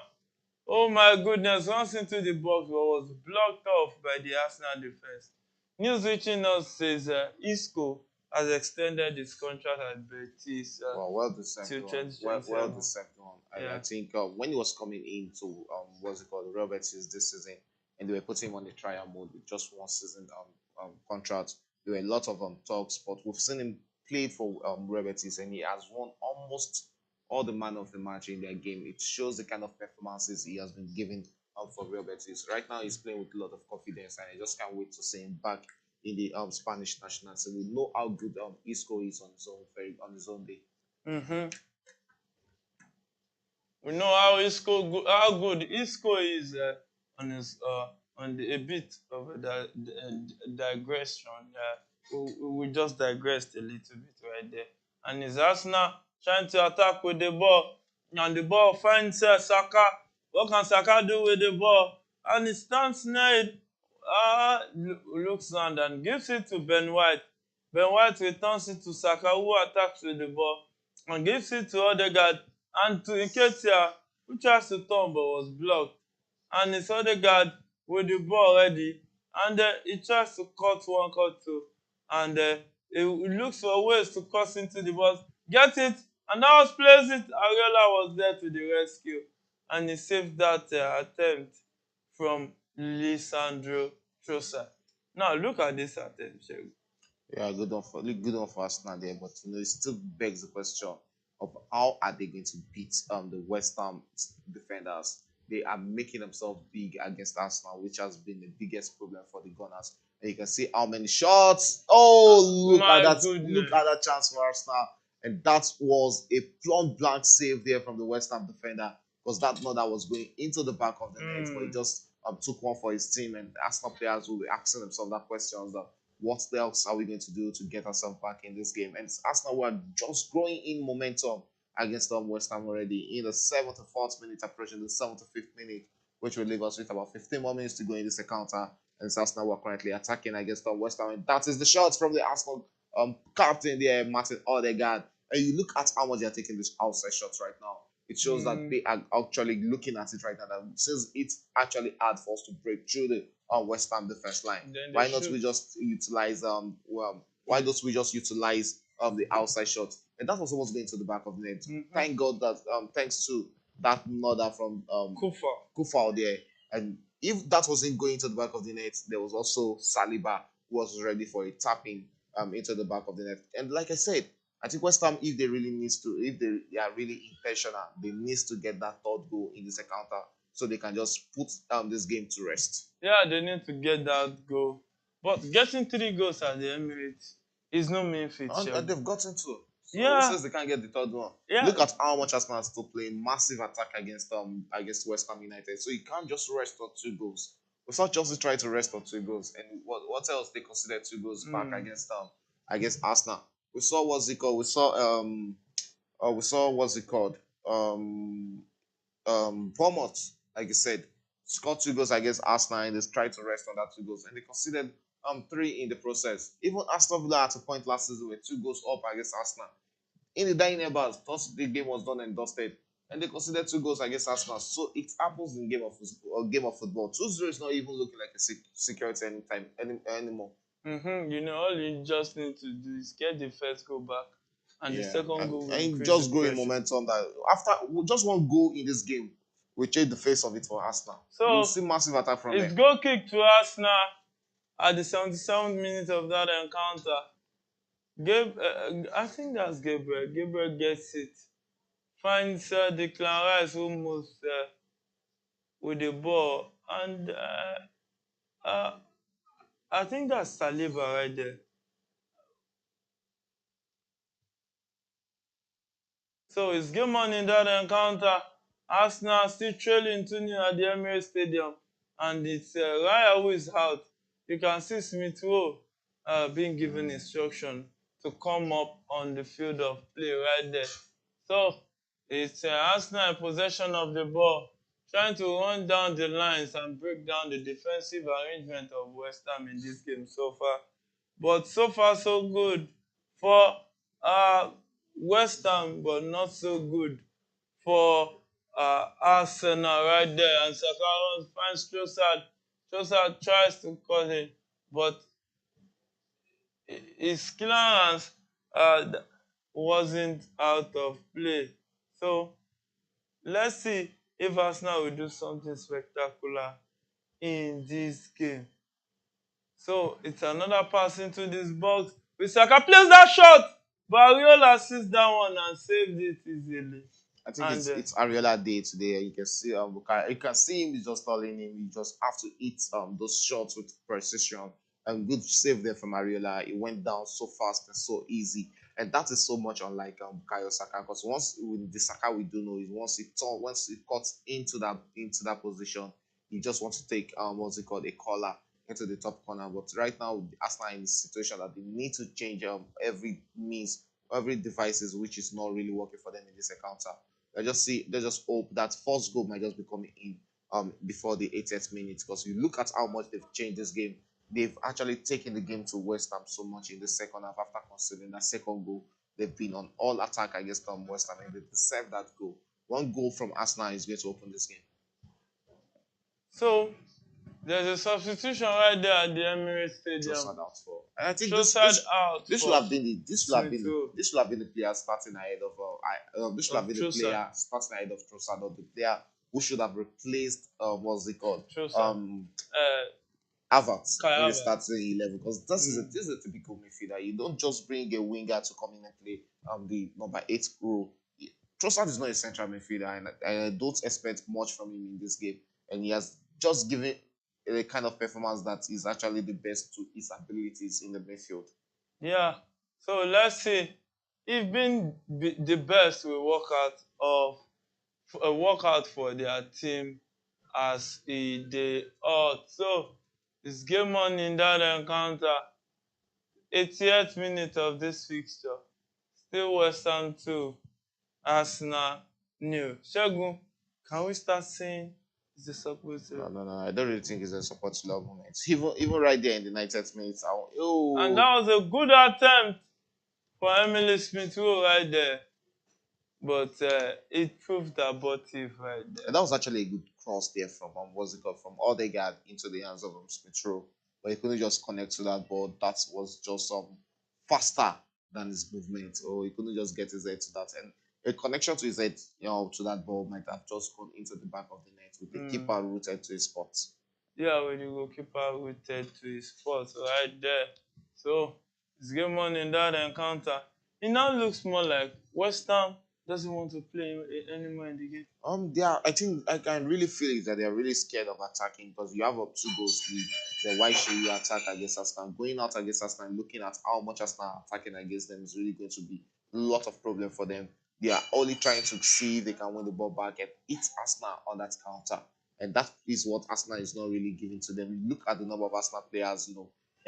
Oh my goodness, runs into the box but was blocked off by the Arsenal defense. News reaching us says Isco has extended his contract at Betis Well deserved till one. Well 2027. deserved one. I Yeah. think when he was coming into what's it called, Roberts this season, and they were putting him on the trial mode with just one season contract. There were a lot of talks, but we've seen him play for Roberts, and he has won almost all the man of the match in their game. It shows the kind of performances he has been giving for Roberts. Right now, he's playing with a lot of confidence, and I just can't wait to see him back in the Spanish national team. We know how good Isco is on his own day. Mm-hmm. We know how how good Isco is on his a bit of a digression. We just digressed a little bit right there. And his Arsenal trying to attack with the ball, and the ball finds Saka. What can Saka do with the ball? And he stands near it, looks around and gives it to Ben White. Ben White returns it to Saka, who attacks with the ball and gives it to Odegaard and to Nketiah, who tries to turn but was blocked. And it's Odegaard with the ball ready, and he tries to cut one, cut two, and he looks for ways to cross into the box, get it, and now plays it. Ariola was there to the rescue, and he saved that attempt from Lisandro Trossard. Now look at this attempt, Shegun. Yeah, good one for Arsenal there, but it still begs the question of how are they going to beat the West Ham defenders? They are making themselves big against Arsenal, which has been the biggest problem for the Gunners. And you can see how many shots. Oh, look at My that! Look goodness. at that chance for Arsenal, and that was a plumb blank save there from the West Ham defender, because that one that was going into the back of the net, but he just took one for his team, and Arsenal players will be asking themselves that question that what else are we going to do to get ourselves back in this game? And Arsenal were just growing in momentum against West Ham already in the 74th minute, approaching the 75th minute, which will leave us with about 15 more minutes to go in this encounter. And Arsenal were currently attacking against West Ham. And that is the shots from the Arsenal captain there, Martin Odegaard. And you look at how much they are taking these outside shots right now. It shows that they are actually looking at it right now. That since it's actually hard for us to break through the West Ham defense line, why not we just utilize why don't we just utilize the outside shot? And that was almost going to the back of the net. Thank God that thanks to that nodder from Kufa there, and if that wasn't going to the back of the net, there was also Saliba who was ready for a tapping into the back of the net. And like I said, I think West Ham, if they are really intentional, they need to get that third goal in this encounter so they can just put this game to rest. Yeah, they need to get that goal. But getting 3 goals at the Emirates is no mean feat. And they've gotten two. So who Yeah, says they can't get the third one? yeah. Look at how much Arsenal is still playing massive attack against West Ham United. So you can't just rest on 2 goals. We saw Chelsea try to rest on 2 goals, and what else they considered 2 goals back against Arsenal. We saw what's it called? We saw what's it called? Bournemouth, like I said, scored 2 goals against Arsenal, and they tried to rest on that 2 goals, and they conceded 3 in the process. Even Aston Villa at a point last season were 2 goals up against Arsenal. In the dining bars, thought the game was done and dusted, and they considered 2 goals against Arsenal. So it happens in game of football. 2-0 is not even looking like a security anymore. All you just need to do is get the first goal back, and the second goal will and increase just the growing pressure. momentum that after just one goal in this game will change the face of it for Arsenal. You'll So see massive attack from it's them. goal kick to Arsenal at the 77th minute of that encounter. I think that's Gabriel. Gabriel gets it. Finds Declan Rice who moves with the ball. And I think that's Saliba right there. So it's game on in that encounter. Arsenal still trailing 2-0 at the Emirates Stadium. and it's Raya who is out. You can see Smith Rowe being given instruction to come up on the field of play right there. So it's Arsenal in possession of the ball, trying to run down the lines and break down the defensive arrangement of West Ham in this game so far. But so far so good for uh, West Ham, but not so good for Arsenal right there. And Saka finds Trossard. Trossard tries to cut it, but his clearance wasn't out of play. So let's see if Arsenal will do something spectacular in this game. So it's another pass into this box. Saka plays that shot, but Ariola sees that one and saved it easily. I think And it's Ariola day today. You can see you can see him. He's just telling him you just have to hit those shots with precision. And good save there from Ariola. It went down so fast and so easy. And that is so much unlike Bukayo Saka, because once with the Saka we do know is once it cuts into that position, he just wants to take what's it called, a collar into the top corner. But right now Arsenal in the situation that they need to change every means, every devices which is not really working for them in this encounter. They just hope that first goal might just be coming in before the 80th minute, because you look at how much they've changed this game. They've actually taken the game to West Ham so much in the second half after conceding that second goal. They've been on all attack against West Ham, and they deserve that goal. One goal from Arsenal is going to open this game. so there's a substitution right there at the Emirates Stadium. Trossard out for. And I think Trossard out. this should have been the player starting ahead of this should have been the player starting ahead of Trossard, or the player who should have replaced what's it called? Havertz in the starting 11, because this is a typical midfielder. You don't just bring a winger to come in and play the number 8 role. Trossard is not a central midfielder, and I don't expect much from him in this game. And he has just given a kind of performance that is actually the best to his abilities in the midfield. Yeah. So let's see if being the best will work out for their team as they ought. So it's game on in that encounter. 80th minute of this fixture. Still West Ham 2, Arsenal 0. Shegun, can we start saying it's a support? No. I don't really think it's a support love moment. Even right there in the 90th minute, and that was a good attempt for Emily Smith Rowe right there. But it proved abortive right there. And that was actually a good cross there from from Odegaard into the hands of Smith Rowe, but he couldn't just connect to that ball. That was just faster than his movement, or he couldn't just get his head to that. And a connection to his head, to that ball might have just gone into the back of the net with the keeper rooted to his spot. Yeah, when the goalkeeper rooted to his spot right there. So it's game on in that encounter. It now looks more like West Ham doesn't want to play anymore in the game. I think I can really feel it that they are really scared of attacking, because you have up 2 goals lead. Then why should you attack against Arsenal? Going out against Arsenal, looking at how much Arsenal attacking against them is really going to be a lot of problem for them. They are only trying to see if they can win the ball back and hit Arsenal on that counter, and that is what Arsenal is not really giving to them. Look at the number of Arsenal players,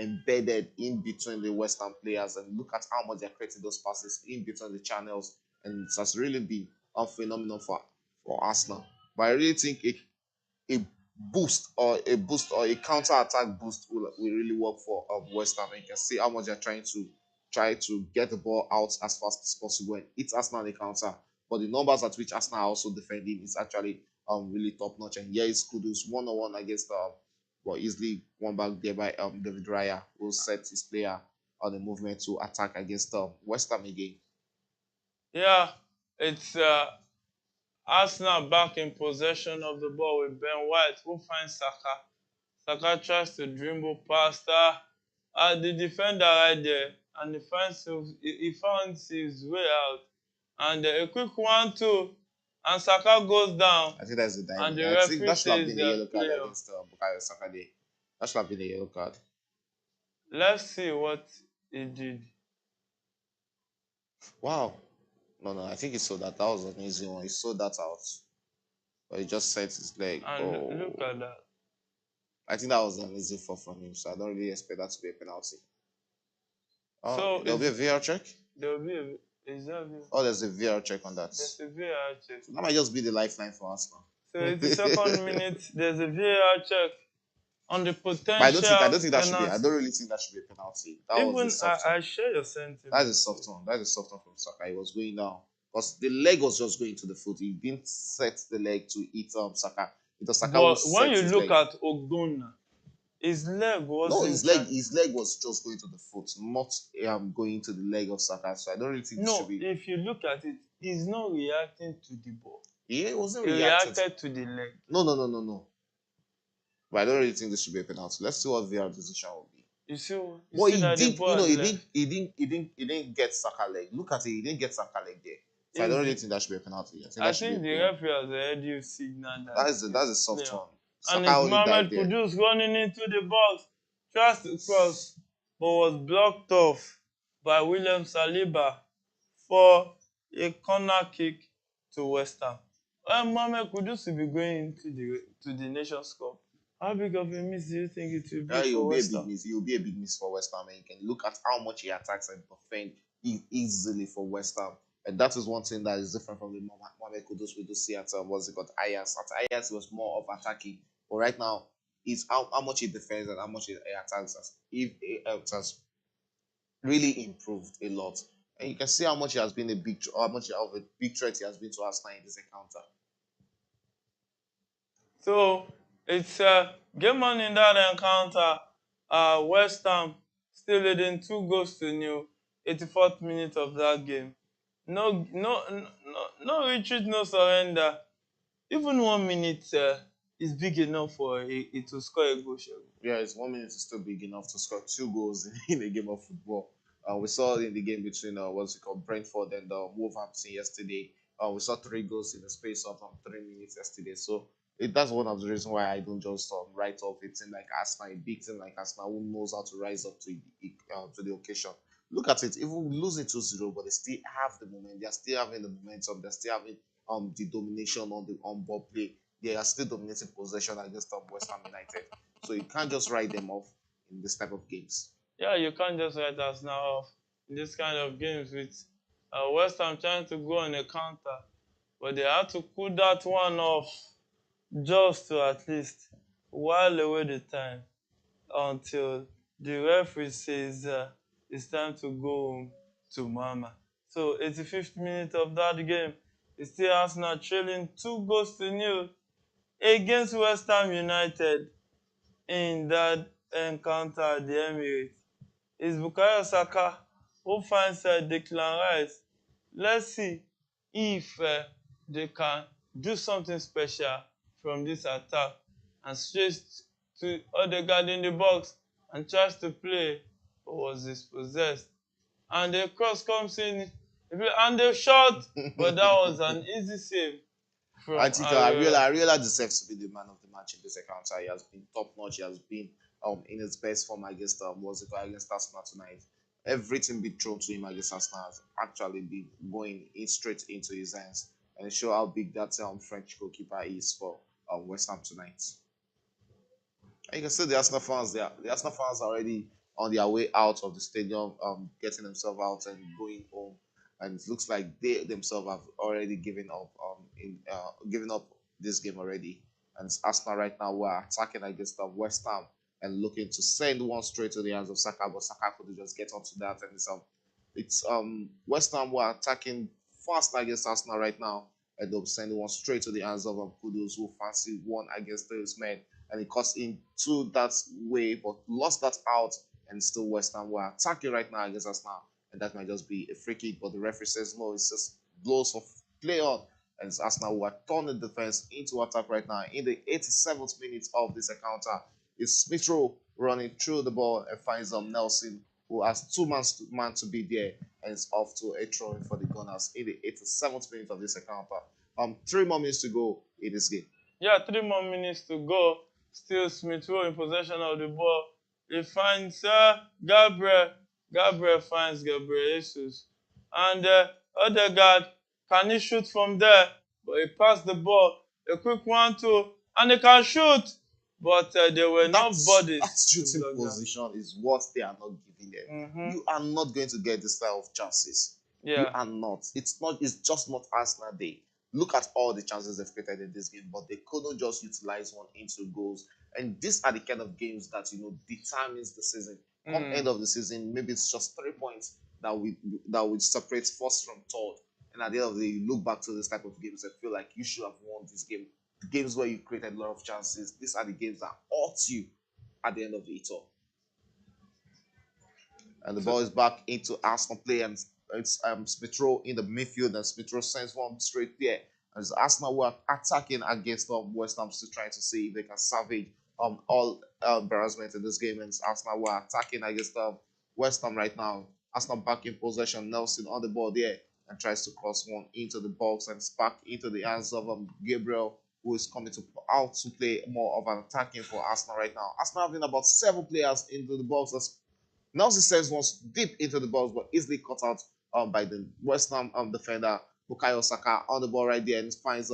embedded in between the West Ham players, and look at how much they're creating those passes in between the channels, and it has really been a phenomenon for Arsenal. But I really think a boost or a counter attack boost will really work for West Ham. And you can see how much they're trying to get the ball out as fast as possible and hit Arsenal on the counter. But the numbers at which Arsenal are also defending is actually really top notch. And here is Kudus 1-on-1 against easily won back there by David Raya, who set his player on the movement to attack against West Ham again. Yeah, it's Arsenal back in possession of the ball with Ben White, who finds Saka. Saka tries to dribble past the defender right there, and he finds his way out. And a quick 1-2, and Saka goes down. I think that's the dive. And the I think referee that should have says been a yellow card against Bukayo Saka there. That should have been a yellow card. Let's see what he did. Wow. No, I think he saw that. That was an easy one. He saw that out. But he just set his leg. And look at that. I think that was an easy fall from him, so I don't really expect that to be a penalty. Oh, So there'll be a VR check? there'll be a is that Oh, there's a VR check on that. there's a VAR check. So that might just be the lifeline for us now. So it's the second minute. There's a VAR check on the But I don't potential think that should be. I penalty. don't really think that should be a penalty. That was a Even soft one. I share your sentiment. That's a soft one. That's a soft one from Saka. He was going down because the leg was just going to the foot. He didn't set the leg to hit Saka. It was Saka who But when set you his look leg. at Ogbonna, his leg No, wasn't. his leg was just going to the foot, not going to the leg of Saka. So I don't really think this should No, be. if you look at it, he's not reacting to the ball. He wasn't He reacting. reacted to the leg. No. But I don't really think this should be a penalty. Let's see what VR decision will be. You see, But he that the did, ball has left. he didn't get Saka leg. Look at it, he didn't get Saka leg there. So I don't really think that should be a penalty. I think the referee has already signaled that. That's a soft one. And Saka it's only died Mohamed there. Kudus running into the box, tries to cross, but was blocked off by William Saliba for a corner kick to West Ham. When Mohamed Kudus will be going to the Nations Cup, how big of a miss do you think it will be for West Ham? It will be a big miss for West Ham, and you can look at how much he attacks and defend easily for West Ham. And that is one thing that is different from the Mohamed Kudus we do see at what's it called, Ajax. At Ajax, it was more of attacking, but right now it's how much he defends and how much he attacks. If it has really improved a lot, and you can see how much he has been how much of a big threat he has been to Arsenal in this encounter. So it's game on in that encounter. West Ham still leading 2-0, 84th minute of that game. No retreat, no surrender. Even 1 minute is big enough for it to score a goal. Yeah, it's 1 minute is still big enough to score 2 goals in a game of football. We saw in the game between what's it called, Brentford and Wolverhampton yesterday. We saw 3 goals in the space of 3 minutes yesterday. So that's one of the reasons why I don't just write off a team like Arsenal, a big team like Arsenal who knows how to rise up to the occasion. Look at it, even losing 2-0, but they still have the momentum. They're still having the momentum. They're still having the domination on the on-ball play. They are still dominating possession against West Ham United. So you can't just write them off in this type of games. Yeah, you can't just write Arsenal off in this kind of games with West Ham trying to go on a counter. But they had to cool that one off just to at least while away the time until the referee says it's time to go home to mama. So 85th minute of that game, it's still Arsenal trailing 2-0 against West Ham United in that encounter at the Emirates. It's Bukayo Saka who finds Declan Rice. Let's see if they can do something special from this attack and straight to Odegaard in the box and tries to play, but was dispossessed. And the cross comes in and the shot, but that was an easy save. I think Ariola deserves to be the man of the match in this encounter. He has been top notch. He has been in his best form against against Arsenal tonight. Everything be thrown to him against Arsenal has actually been going straight into his hands, and it shows how big that French goalkeeper is for West Ham tonight. And you can see the Arsenal fans there. The Arsenal fans are already on their way out of the stadium, getting themselves out and going home. And it looks like they themselves have already given up given up this game already. And it's Arsenal right now who are attacking against West Ham and looking to send one straight to the hands of Saka, but Saka couldn't just get onto that. And it's West Ham who are attacking fast against Arsenal right now, and they'll send one straight to the hands of Kudus, who fancy one against those men, and it cost him two that way, but lost that out, and still West Ham were attacking right now against Arsenal, and that might just be a free kick, but the referee says no, it's just blows for play on, and it's Arsenal who are turning the defense into attack right now. In the 87th minute of this encounter, it's Smith Rowe running through the ball and finds Nelson, who has two man to be there, and it's off to a throw-in for the Gunners in the 87th minute of this encounter. 3 more minutes to go in this game. Yeah, 3 more minutes to go. Still Smith Rowe in possession of the ball. He finds Gabriel. Gabriel finds Gabriel Jesus. And Odegaard, can he shoot from there? But he passed the ball. A quick 1-2. And he can shoot. but they were not That bodies to shooting block that. position is what they are not giving them. You are not going to get this type of chances. You Yeah. are not. It's not. It's just not Arsenal Day. Look at all the chances they've created in this game, but they couldn't just utilize one into goals. And these are the kind of games that determines the season. Come end of the season, maybe it's just 3 points that would separate first from third. And at the end of the day, you look back to this type of games and feel like you should have won this game. The games where you created a lot of chances, these are the games that hurt you at the end of the tour. And the ball is back into Arsenal play, and it's Smith Rowe in the midfield, and Smith Rowe sends one straight there. As Arsenal were attacking against West Ham, still trying to see if they can salvage all embarrassment in this game. And Arsenal were attacking against West Ham right now. Arsenal back in possession. Nelson on the ball there and tries to cross one into the box, and it's back into the hands of Gabriel, who is coming out to play more of an attacking for Arsenal right now. Arsenal having about 7 players into the box. Nelson sends one deep into the box, but easily cut out by the West Ham defender Bukayo Saka on the ball right there, and finds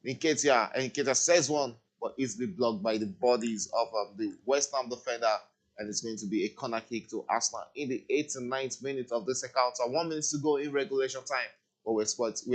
Nketiah, and Nketiah says one, but easily blocked by the bodies of the West Ham defender, and it's going to be a corner kick to Arsenal in the 8th and 9th minute of this encounter. 1 minute to go in regulation time, but we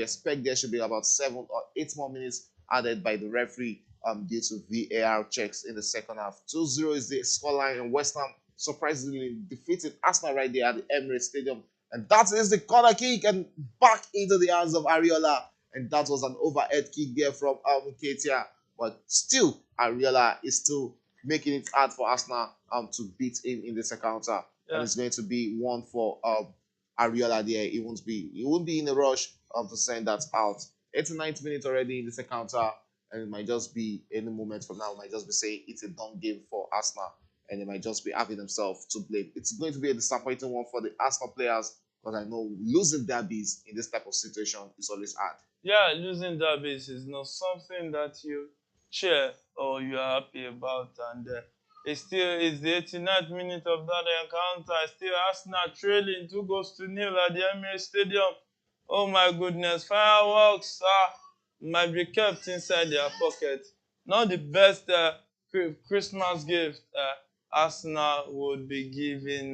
expect there should be about 7 or 8 more minutes added by the referee due to VAR checks in the second half. 2-0 is the scoreline, and West Ham surprisingly defeated Arsenal right there at the Emirates Stadium. And that is the corner kick, and back into the hands of Areola. And that was an overhead kick there from Nketiah. But still, Areola is still making it hard for Arsenal to beat him in this encounter. Yeah. And it's going to be one for Areola there. He won't be in a rush to send that out. 89th minute already in this encounter, and it might just be any moment from now. It might just be saying it's a done game for Arsenal, and they might just be having themselves to blame. It's going to be a disappointing one for the Arsenal players, because I know losing derbies in this type of situation is always hard. Yeah, losing derbies is not something that you cheer or you are happy about, and it's the 89th minute of that encounter. Still Arsenal trailing 2-0 at the Emirates Stadium. Oh my goodness, fireworks might be kept inside their pocket. Not the best Christmas gift Arsenal would be giving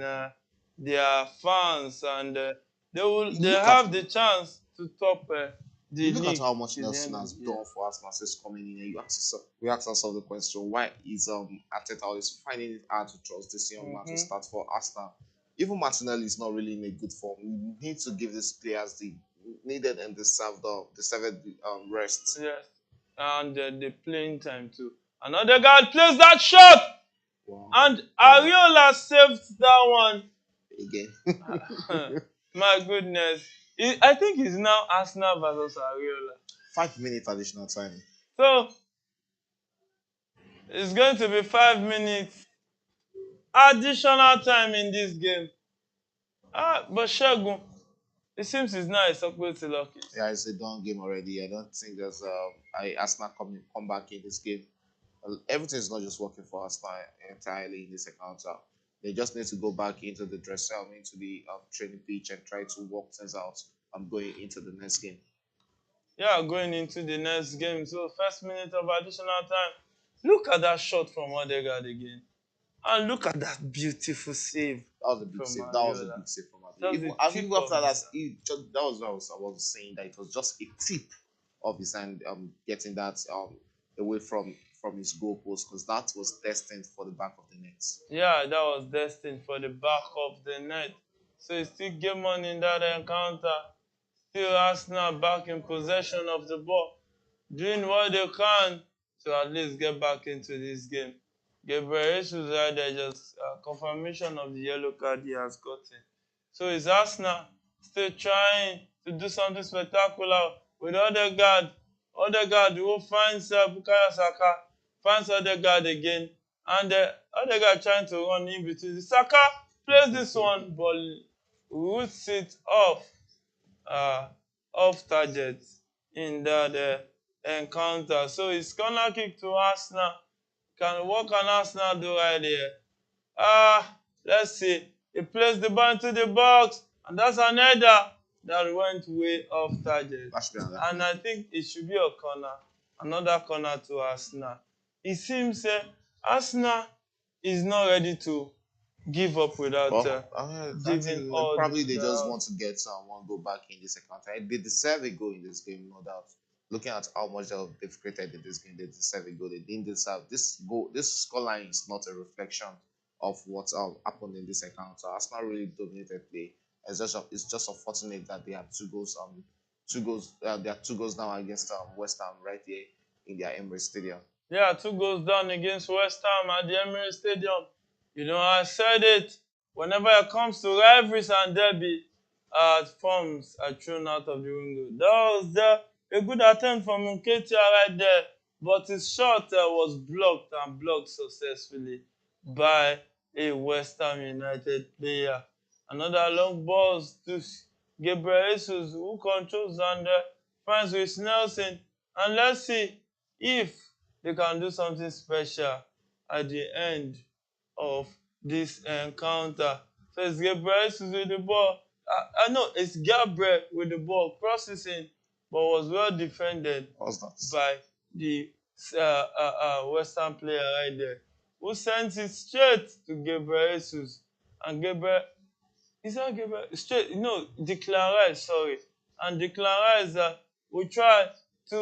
their fans, and they have the chance to top the Look league. at how much Nelson has done for Arsenal since coming in, and we ask ourselves the question: why is Arteta always finding it hard to trust this young man to start for Arsenal? Even Martinelli is not really in a good form. We need to give these players the needed and deserved rest. Yes, and the playing time too. Another guy plays that shot, wow. And Areola saved that one again. My goodness, I think it's now Arsenal versus Areola. 5-minute additional time. So it's going to be 5 minutes additional time in this game. But Shegun, it seems it's not a supposed to lucky. Yeah, it's a done game already. I don't think there's Arsenal come back in this game. Everything is not just working for Arsenal entirely in this encounter. They just need to go back into the dressing room, into the training pitch, and try to work things out. I'm going into the next game. Yeah, going into the next game. So first minute of additional time. Look at that shot from Odegaard again. And look at that beautiful save. That was a big save. That was a big save from Areola. Even after that, that was what I was saying, that it was just a tip of his hand getting that away from his goalpost, because that was destined for the back of the net. Yeah, that was destined for the back of the net. So it's still game on in that encounter. Still Arsenal back in possession of the ball, doing what they can to at least get back into this game. Gabriel Jesus right there, just confirmation of the yellow card he has gotten. So it's Arsenal still trying to do something spectacular with Odegaard. Odegaard who finds Bukayo Saka, finds Odegaard again, and Odegaard trying to run in between. Saka plays this one, but roots it off target in that encounter. So it's corner kick to Arsenal. What can Arsenal do right here? Let's see. He placed the ball into the box, and that's an header that went way off target. And I think it should be a corner. Another corner to Arsenal. it seems Arsenal is not ready to give up without Well, I giving think all probably they they just have. want to get one goal back in this account. They deserve a goal in this game, no doubt. Looking at how much they've created in this game, they deserve a goal. They didn't deserve this goal. This scoreline is not a reflection of what happened in this account. So Arsenal really dominated play. It's just unfortunate that they have two goals. Two goals. They have two goals now against West Ham right here in their Emirates Stadium. Yeah, 2 goals down against West Ham at the Emirates Stadium. I said it. Whenever it comes to rivalries and derby, forms are thrown out of the window. That was a good attempt from Nketiah right there, but his shot was blocked and blocked successfully by a West Ham United player. Another long ball to Gabriel Jesus, who controls and finds with Nelson. And let's see if they can do something special at the end of this encounter. So it's Gabriel Jesus with the ball. I know it's Gabriel with the ball, crosses in, but was well defended What's that? by the Western player right there, who sends it straight to Gabriel Jesus. And Gabriel, is that Gabriel? Straight, no, Declan Rice, sorry. And Declan Rice will try to